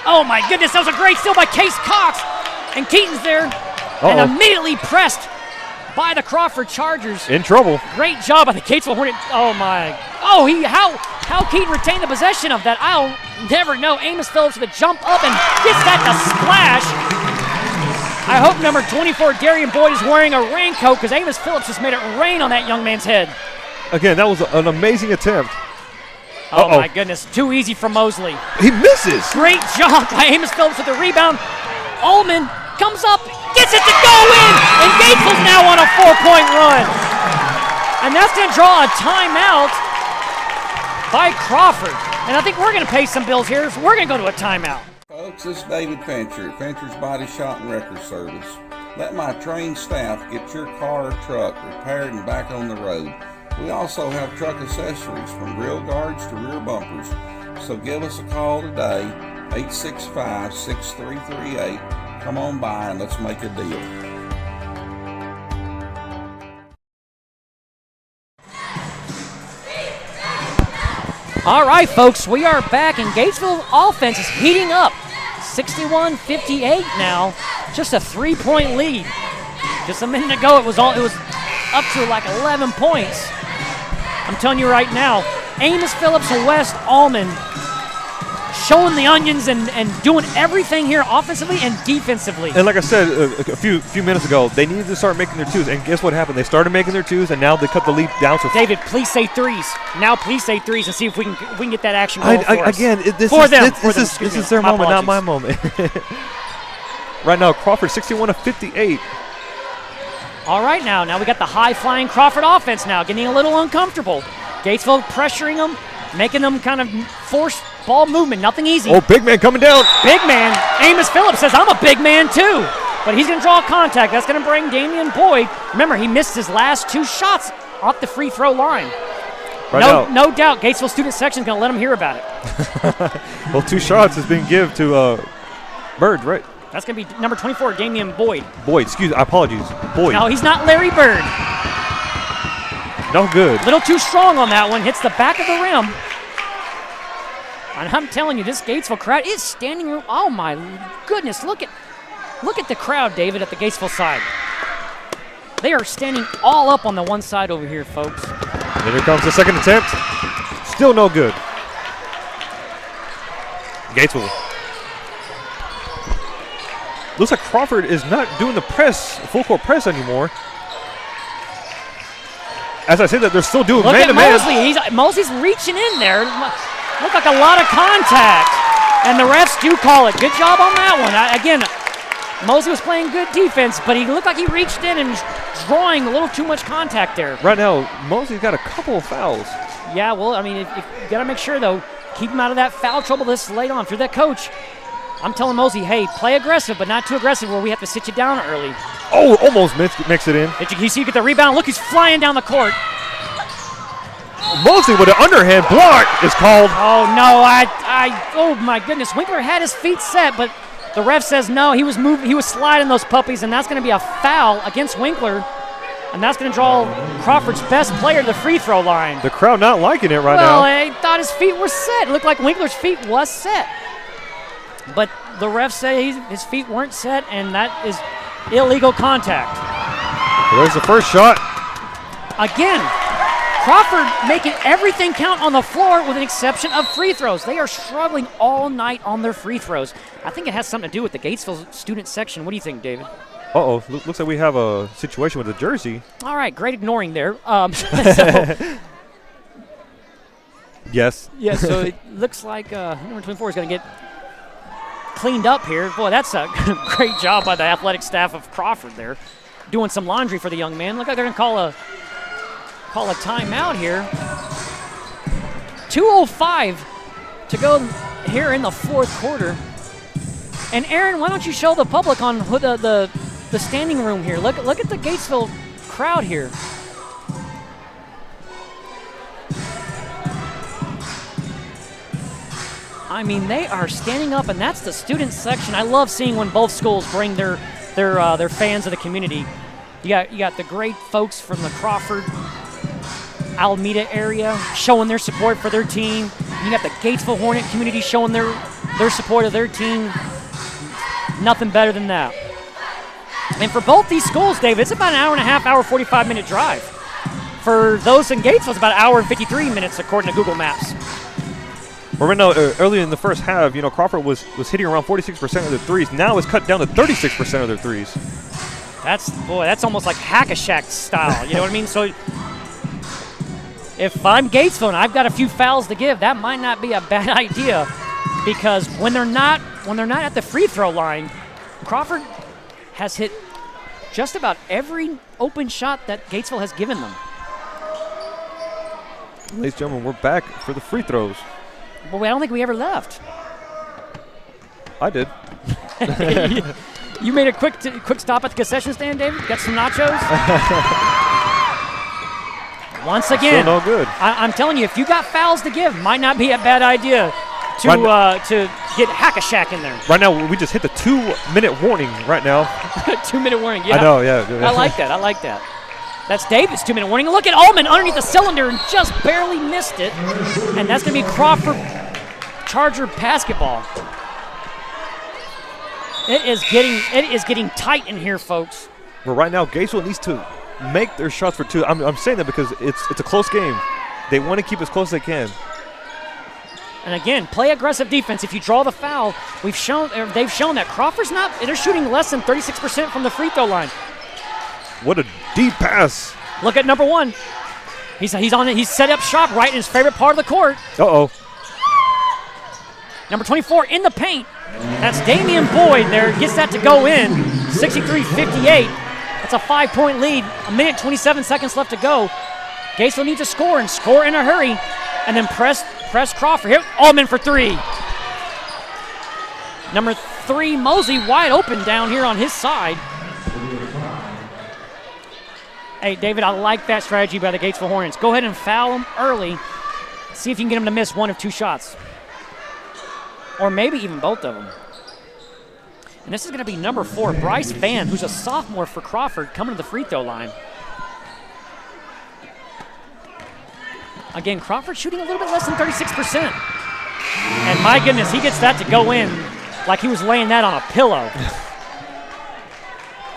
Oh, my goodness. That was a great steal by Case Cox. And Keaton's there. And immediately pressed by the Crawford Chargers. In trouble. Great job by the Gatesville Hornet. Oh, my. Oh, how Keaton retained the possession of that, I'll never know. Amos Phillips with a jump up and gets that to splash. I hope number 24, Darian Boyd, is wearing a raincoat because Amos Phillips just made it rain on that young man's head. Again, that was an amazing attempt. Oh, my goodness. Too easy for Mosley. He misses. Great job by Amos Phillips with the rebound. Allman comes up, gets it to go in, and Gatesville's now on a 4-point run. And that's going to draw a timeout by Crawford. And I think we're going to pay some bills here, so we're going to go to a timeout. Folks, this is David Fincher at Fincher's Body Shop and Wrecker Service. Let my trained staff get your car or truck repaired and back on the road. We also have truck accessories from grill guards to rear bumpers. So give us a call today, 865-6338. Come on by and let's make a deal. All right, folks, we are back, and Gatesville offense is heating up. 61-58 now, just a 3-point lead. Just a minute ago, it was up to like 11 points. I'm telling you right now, Amos Phillips and West Allman showing the onions and doing everything here offensively and defensively. And like I said a few minutes ago, they needed to start making their twos. And guess what happened? They started making their twos, and now they cut the lead down. So David, please say threes. Now please say threes and see if we can get that action going for us. Again, this is their moment, not my moment. Right now, Crawford 61-58. All right, now we got the high-flying Crawford offense now, getting a little uncomfortable. Gatesville pressuring them, making them kind of force ball movement, nothing easy. Oh, big man coming down. Big man. Amos Phillips says, I'm a big man too. But he's going to draw contact. That's going to bring Damian Boyd. Remember, he missed his last 2 shots off the free throw line. No doubt, Gatesville student section is going to let him hear about it. Well, 2 shots is being given to Bird, right? That's going to be number 24, Damian Boyd. Apologies. Boyd. No, he's not Larry Bird. No good. A little too strong on that one. Hits the back of the rim. And I'm telling you, this Gatesville crowd is standing room. Oh, my goodness. Look at the crowd, David, at the Gatesville side. They are standing all up on the one side over here, folks. And here comes the second attempt. Still no good. Gatesville. Looks like Crawford is not doing the full court press anymore. As I said that, they're still doing man-to-man. Mosley's reaching in there. Looked like a lot of contact. And the refs do call it. Good job on that one. Again, Mosley was playing good defense, but he looked like he reached in and drawing a little too much contact there. Right now, Mosley's got a couple of fouls. Yeah, well, I mean, you got to make sure, though, keep him out of that foul trouble this late on. If you're that coach, I'm telling Mosey, hey, play aggressive, but not too aggressive where we have to sit you down early. Oh, almost mix it in. Did you see you get the rebound? Look, he's flying down the court. Mosley with an underhand block is called. Oh, no, oh my goodness. Winkler had his feet set, but the ref says no. He was sliding those puppies, and that's going to be a foul against Winkler. And that's going to draw Crawford's best player to the free throw line. The crowd not liking it right now. Well, they thought his feet were set. It looked like Winkler's feet was set. But the refs say his feet weren't set, and that is illegal contact. There's the first shot. Again, Crawford making everything count on the floor with an exception of free throws. They are struggling all night on their free throws. I think it has something to do with the Gatesville student section. What do you think, David? Uh-oh, looks like we have a situation with the jersey. All right, great ignoring there. Yes. Yeah, so it looks like number 24 is going to get cleaned up here. Boy, that's a great job by the athletic staff of Crawford there, doing some laundry for the young man. Look like they're going to call a timeout here. 2:05 to go here in the fourth quarter. And Aaron, why don't you show the public on the standing room here? Look at the Gatesville crowd here. I mean, they are standing up, and that's the student section. I love seeing when both schools bring their fans of the community. You got the great folks from the Crawford, Almeta area showing their support for their team. You got the Gatesville Hornet community showing their support of their team. Nothing better than that. And for both these schools, David, it's about an hour and a half, 45-minute drive. For those in Gatesville, it's about an hour and 53 minutes according to Google Maps. Well, right now, early in the first half, Crawford was hitting around 46% of their threes. Now it's cut down to 36% of their threes. That's almost like Hack-a-Shack style. You know what I mean? So if I'm Gatesville and I've got a few fouls to give, that might not be a bad idea, because when they're not at the free throw line, Crawford has hit just about every open shot that Gatesville has given them. Ladies and gentlemen, we're back for the free throws. Well, I don't think we ever left. I did. You made a quick stop at the concession stand, David? Got some nachos? Once again, still no good. I'm telling you, if you got fouls to give, might not be a bad idea to get Hack-a-Shack in there. Right now, we just hit the 2-minute warning right now. 2-minute warning, yeah. I know, yeah. I like that. That's David's 2-minute warning. Look at Ullman underneath the cylinder and just barely missed it. And that's going to be Crawford Charger basketball. It is getting tight in here, folks. Well, right now, Gatesville needs to make their shots for two. I'm saying that because it's a close game. They want to keep as close as they can. And again, play aggressive defense. If you draw the foul, they've shown that Crawford's they're shooting less than 36% from the free throw line. What a deep pass. Look at number 1. He's on it. He's set up shop right in his favorite part of the court. Uh-oh. Number 24 in the paint. That's Damian Boyd there. Gets that to go in. 63-58. That's a 5-point lead. 1 minute, 27 seconds left to go. Gatesville needs to score in a hurry. And then press Crawford. Here, Allman for 3. Number 3, Mosey, wide open down here on his side. Hey, David, I like that strategy by the Gatesville Hornets. Go ahead and foul them early. See if you can get them to miss 1 of 2 shots. Or maybe even both of them. And this is going to be number 4, Bryce Vann, who's a sophomore for Crawford, coming to the free throw line. Again, Crawford shooting a little bit less than 36%. And my goodness, he gets that to go in like he was laying that on a pillow.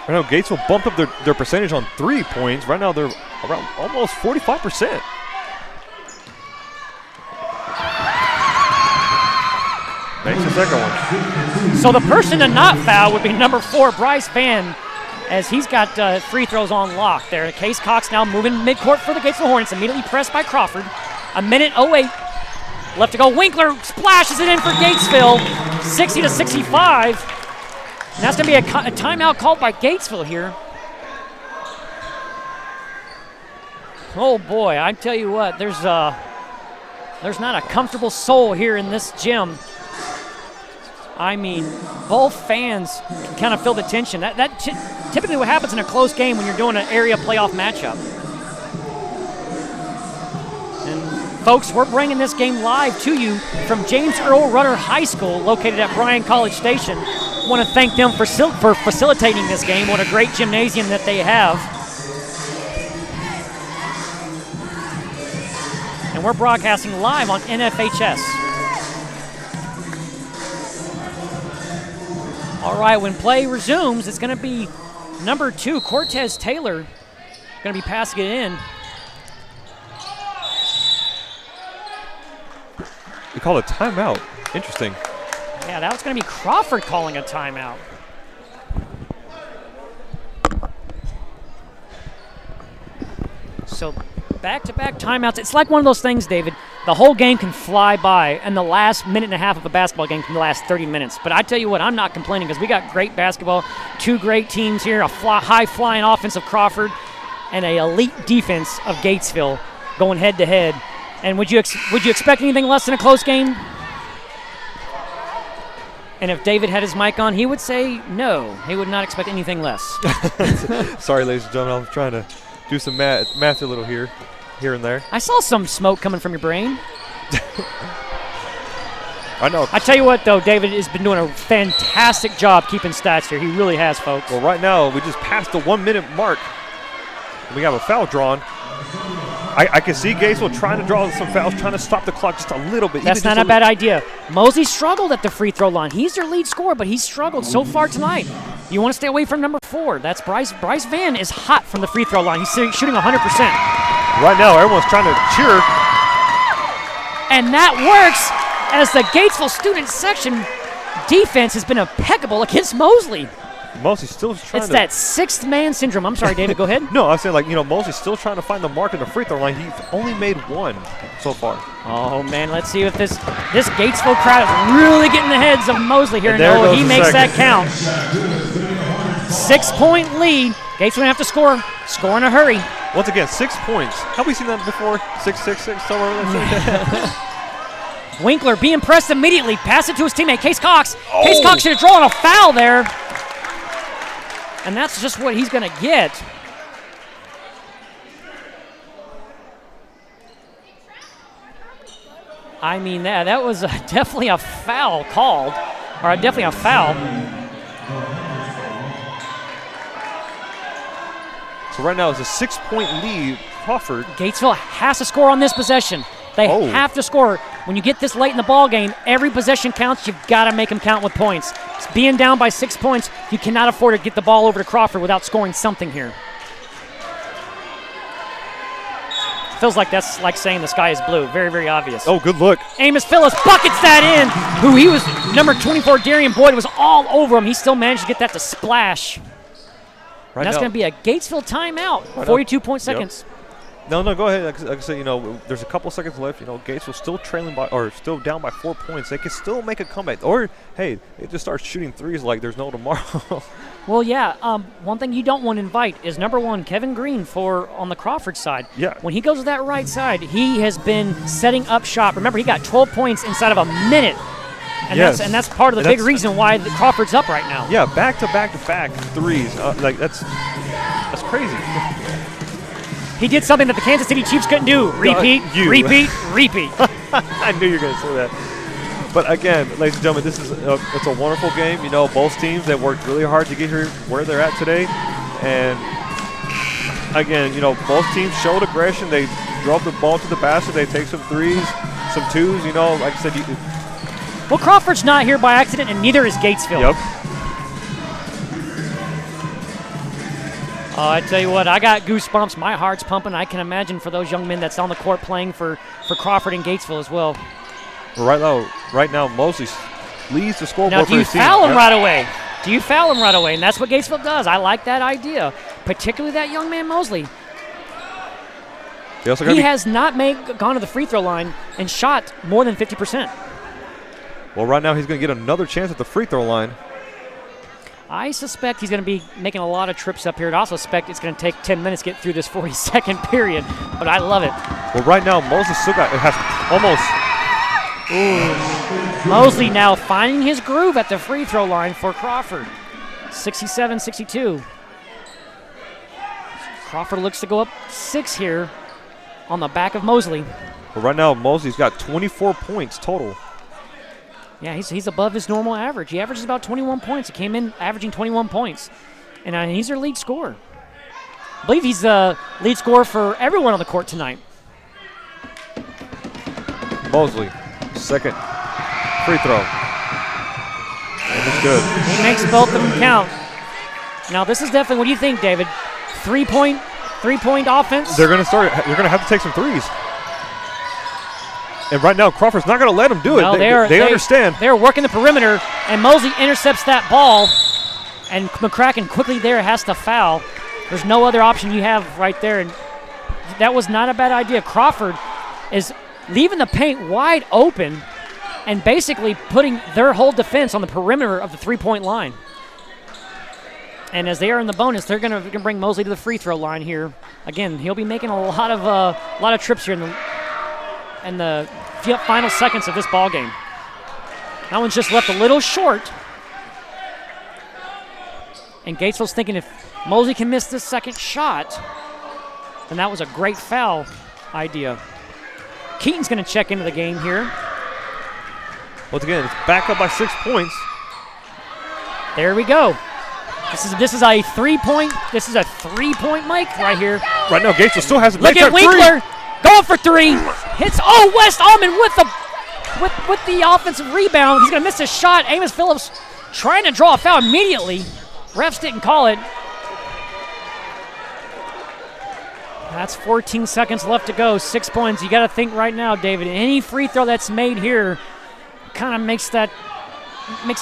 Right now, Gatesville bumped up their percentage on 3 points. Right now, they're around almost 45%. Makes the second one. So the person to not foul would be number 4, Bryce Vann, as he's got free throws on lock there. Case Cox now moving midcourt for the Gatesville Hornets, immediately pressed by Crawford. 1 minute 08 left to go. Winkler splashes it in for Gatesville, 60-65. And that's going to be a timeout called by Gatesville here. Oh boy, I tell you what, there's not a comfortable soul here in this gym. I mean, both fans can kind of feel the tension. That typically what happens in a close game when you're doing an area playoff matchup. And folks, we're bringing this game live to you from James Earl Rudder High School, located at Bryan College Station. I want to thank them for facilitating this game. What a great gymnasium that they have. And we're broadcasting live on NFHS. All right, when play resumes, it's going to be number 2, Cortez Taylor, going to be passing it in. We call a timeout. Interesting. Yeah, that was going to be Crawford calling a timeout. So back-to-back timeouts. It's like one of those things, David. The whole game can fly by, and the last minute and a half of a basketball game can last 30 minutes. But I tell you what, I'm not complaining because we got great basketball, 2 great teams here, a high-flying offense of Crawford, and an elite defense of Gatesville going head-to-head. And would you expect anything less than a close game? And if David had his mic on, he would say no. He would not expect anything less. Sorry, ladies and gentlemen, I'm trying to do some math a little here and there. I saw some smoke coming from your brain. I know. I tell you what, though, David has been doing a fantastic job keeping stats here. He really has, folks. Well, right now, we just passed the 1-minute mark. We have a foul drawn. I can see Gatesville trying to draw some fouls, trying to stop the clock just a little bit. That's not a bad idea. Mosley struggled at the free throw line. He's their lead scorer, but he's struggled so far tonight. You want to stay away from number 4. That's Bryce. Bryce Van is hot from the free throw line. He's shooting 100%. Right now, everyone's trying to cheer. And that works as the Gatesville student section defense has been impeccable against Mosley. Mosley's still trying It's that sixth man syndrome. I'm sorry, David, go ahead. No, I was saying, Mosley's still trying to find the mark in the free throw line. He's only made 1 so far. Oh, man, let's see if this Gatesville crowd is really getting the heads of Mosley here. No, he makes that count. 6-point lead. Gatesville going to have to score in a hurry. Once again, 6 points. Have we seen that before? 6-6-6, somewhere in there. Winkler being pressed immediately. Pass it to his teammate, Case Cox. Oh. Case Cox should have drawn a foul there. And that's just what he's going to get. I mean, that was definitely a foul called, or definitely a foul. So right now it's a 6-point lead. Crawford. Gatesville has to score on this possession. They have to score. When you get this late in the ball game, every possession counts. You've got to make them count with points. It's being down by 6 points, you cannot afford to get the ball over to Crawford without scoring something here. Feels like that's like saying the sky is blue. Very, very obvious. Oh, good look. Amos Phillips buckets that in. He was number 24, Darian Boyd, was all over him. He still managed to get that to splash. And that's going to be a Gatesville timeout. 42 seconds. No, go ahead. Like I said, there's a couple seconds left. Gatesville still trailing by, or still down by 4 points. They can still make a comeback. Or, hey, they just start shooting threes like there's no tomorrow. Well, yeah. One thing you don't want to invite is number 1, Kevin Green on the Crawford side. Yeah. When he goes to that right side, he has been setting up shop. Remember, he got 12 points inside of a minute. And that's part of the big reason why the Crawford's up right now. Yeah, back-to-back threes. That's crazy. He did something that the Kansas City Chiefs couldn't do. Repeat. I knew you were going to say that. But again, ladies and gentlemen, it's a wonderful game. Both teams that worked really hard to get here where they're at today. And again, both teams showed aggression. They drove the ball to the basket. They take some threes, some twos. Like I said, well, Crawford's not here by accident, and neither is Gatesville. Yep. I tell you what, I got goosebumps. My heart's pumping. I can imagine for those young men that's on the court playing for Crawford and Gatesville as well. Right now, Mosley leads the scoreboard. Now, do you foul him right away? Do you foul him right away? And that's what Gatesville does. I like that idea, particularly that young man Mosley. He has not gone to the free throw line and shot more than 50%. Well, right now he's going to get another chance at the free throw line. I suspect he's going to be making a lot of trips up here. I also suspect it's going to take 10 minutes to get through this 40-second period, but I love it. Well, right now, Moses still has almost Ooh. Mosley now finding his groove at the free throw line for Crawford. 67-62. Crawford looks to go up 6 here on the back of Mosley. But right now, Mosley's got 24 points total. Yeah, he's above his normal average. He averages about 21 points. He came in averaging 21 points. And he's their lead scorer. I believe he's the lead scorer for everyone on the court tonight. Mosley, second free throw. And it's good. He makes both of them count. Now, this is definitely, what do you think, David? Three-point offense? They're going to have to take some threes. And right now, Crawford's not going to let them do it. No, they understand. They're working the perimeter, and Mosley intercepts that ball, and McCracken quickly there has to foul. There's no other option you have right there, and that was not a bad idea. Crawford is leaving the paint wide open and basically putting their whole defense on the perimeter of the three-point line. And as they are in the bonus, they're going to bring Mosley to the free throw line here. Again, he'll be making a lot of trips here in the final seconds of this ball game. That one's just left a little short. And Gatesville's thinking if Mosley can miss this second shot, then that was a great foul idea. Keaton's going to check into the game here. Once again, it's back up by 6 points. There we go. This is a 3-point. This is a 3-point mic right here. Right now, Gatesville still has a look at Winkler going for 3. Hits. West Almond with the offensive rebound. He's going to miss his shot. Amos Phillips trying to draw a foul immediately. Refs didn't call it. That's 14 seconds left to go. 6 points. You got to think right now, David. Any free throw that's made here kind of makes it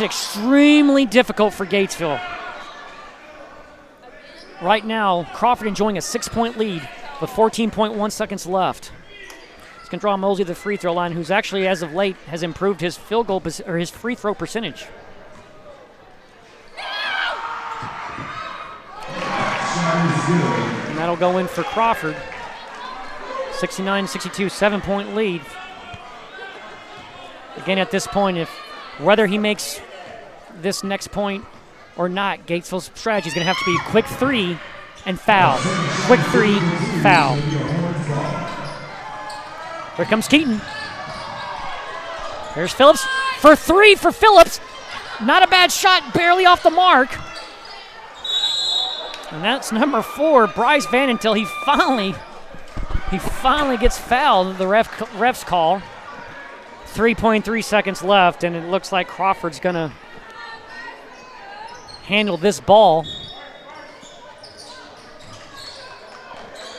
extremely difficult for Gatesville. Right now, Crawford enjoying a 6-point lead with 14.1 seconds left. He's going to draw Mosley to the free throw line, who's actually, as of late, has improved his field goal or his free throw percentage. And that'll go in for Crawford. 69-62, 7-point lead. Again, at this point, whether he makes this next point or not, Gatesville's strategy is going to have to be quick 3 and foul. Quick 3, foul. Here comes Keaton. There's Phillips for 3 for Phillips. Not a bad shot, barely off the mark. And that's number 4, Bryce Van, until he finally gets fouled. The ref's call. 3.3 seconds left, and it looks like Crawford's going to handle this ball.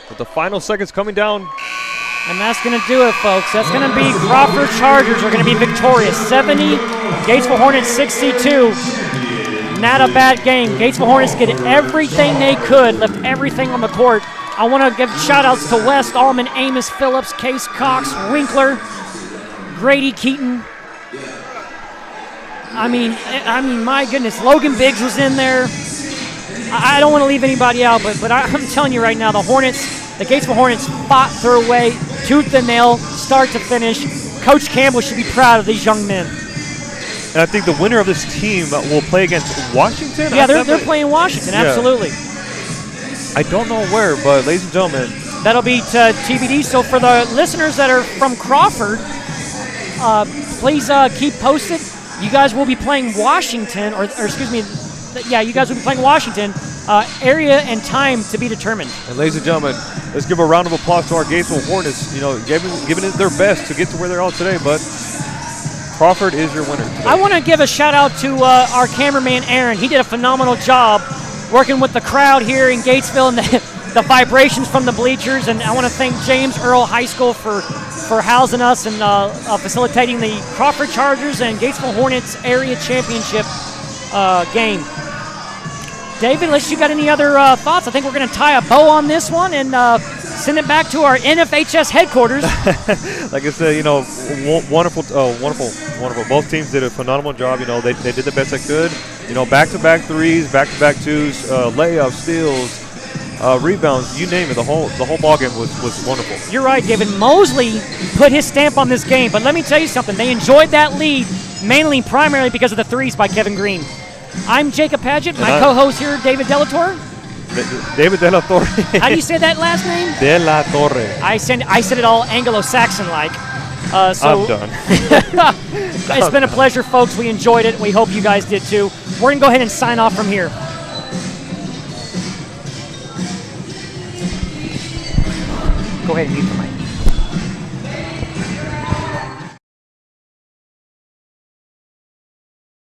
With the final seconds coming down. And that's going to do it, folks. That's going to be Crawford Chargers are going to be victorious. 70, Gatesville Hornets 62. Not a bad game. Gatesville Hornets did everything they could, left everything on the court. I want to give shout-outs to West Allman, Amos Phillips, Case Cox, Winkler, Grady Keaton. I mean, my goodness, Logan Biggs was in there. I don't want to leave anybody out, but I'm telling you right now, the Gatesville Hornets fought their way tooth and nail, start to finish. Coach Campbell should be proud of these young men. And I think the winner of this team will play against Washington. Yeah, they're playing Washington, absolutely. I don't know where, but ladies and gentlemen. That'll be TBD. So for the listeners that are from Crawford, please keep posted. You guys will be playing Washington, or excuse me, you guys will be playing Washington. Area and time to be determined. And ladies and gentlemen, let's give a round of applause to our Gatesville Hornets. Giving it their best to get to where they're at today, but Crawford is your winner today. I want to give a shout out to our cameraman Aaron. He did a phenomenal job working with the crowd here in Gatesville and the vibrations from the bleachers. And I want to thank James Earl High School for housing us and facilitating the Crawford Chargers and Gatesville Hornets area championship game. David, unless you got any other thoughts, I think we're going to tie a bow on this one and send it back to our NFHS headquarters. Like I said, wonderful. Both teams did a phenomenal job. They did the best they could. Back-to-back threes, back-to-back twos, layups, steals. rebounds, you name it. The whole ball game was wonderful. You're right, David. Mosley put his stamp on this game, but let me tell you something. They enjoyed that lead primarily because of the threes by Kevin Green. I'm Jacob Padgett. My co-host here, David Delatorre. David Delatorre. How do you say that last name? Delatorre. I said it all Anglo-Saxon-like. I'm done. It's been a pleasure, folks. We enjoyed it. We hope you guys did too. We're going to go ahead and sign off from here. Go ahead and mute the mic.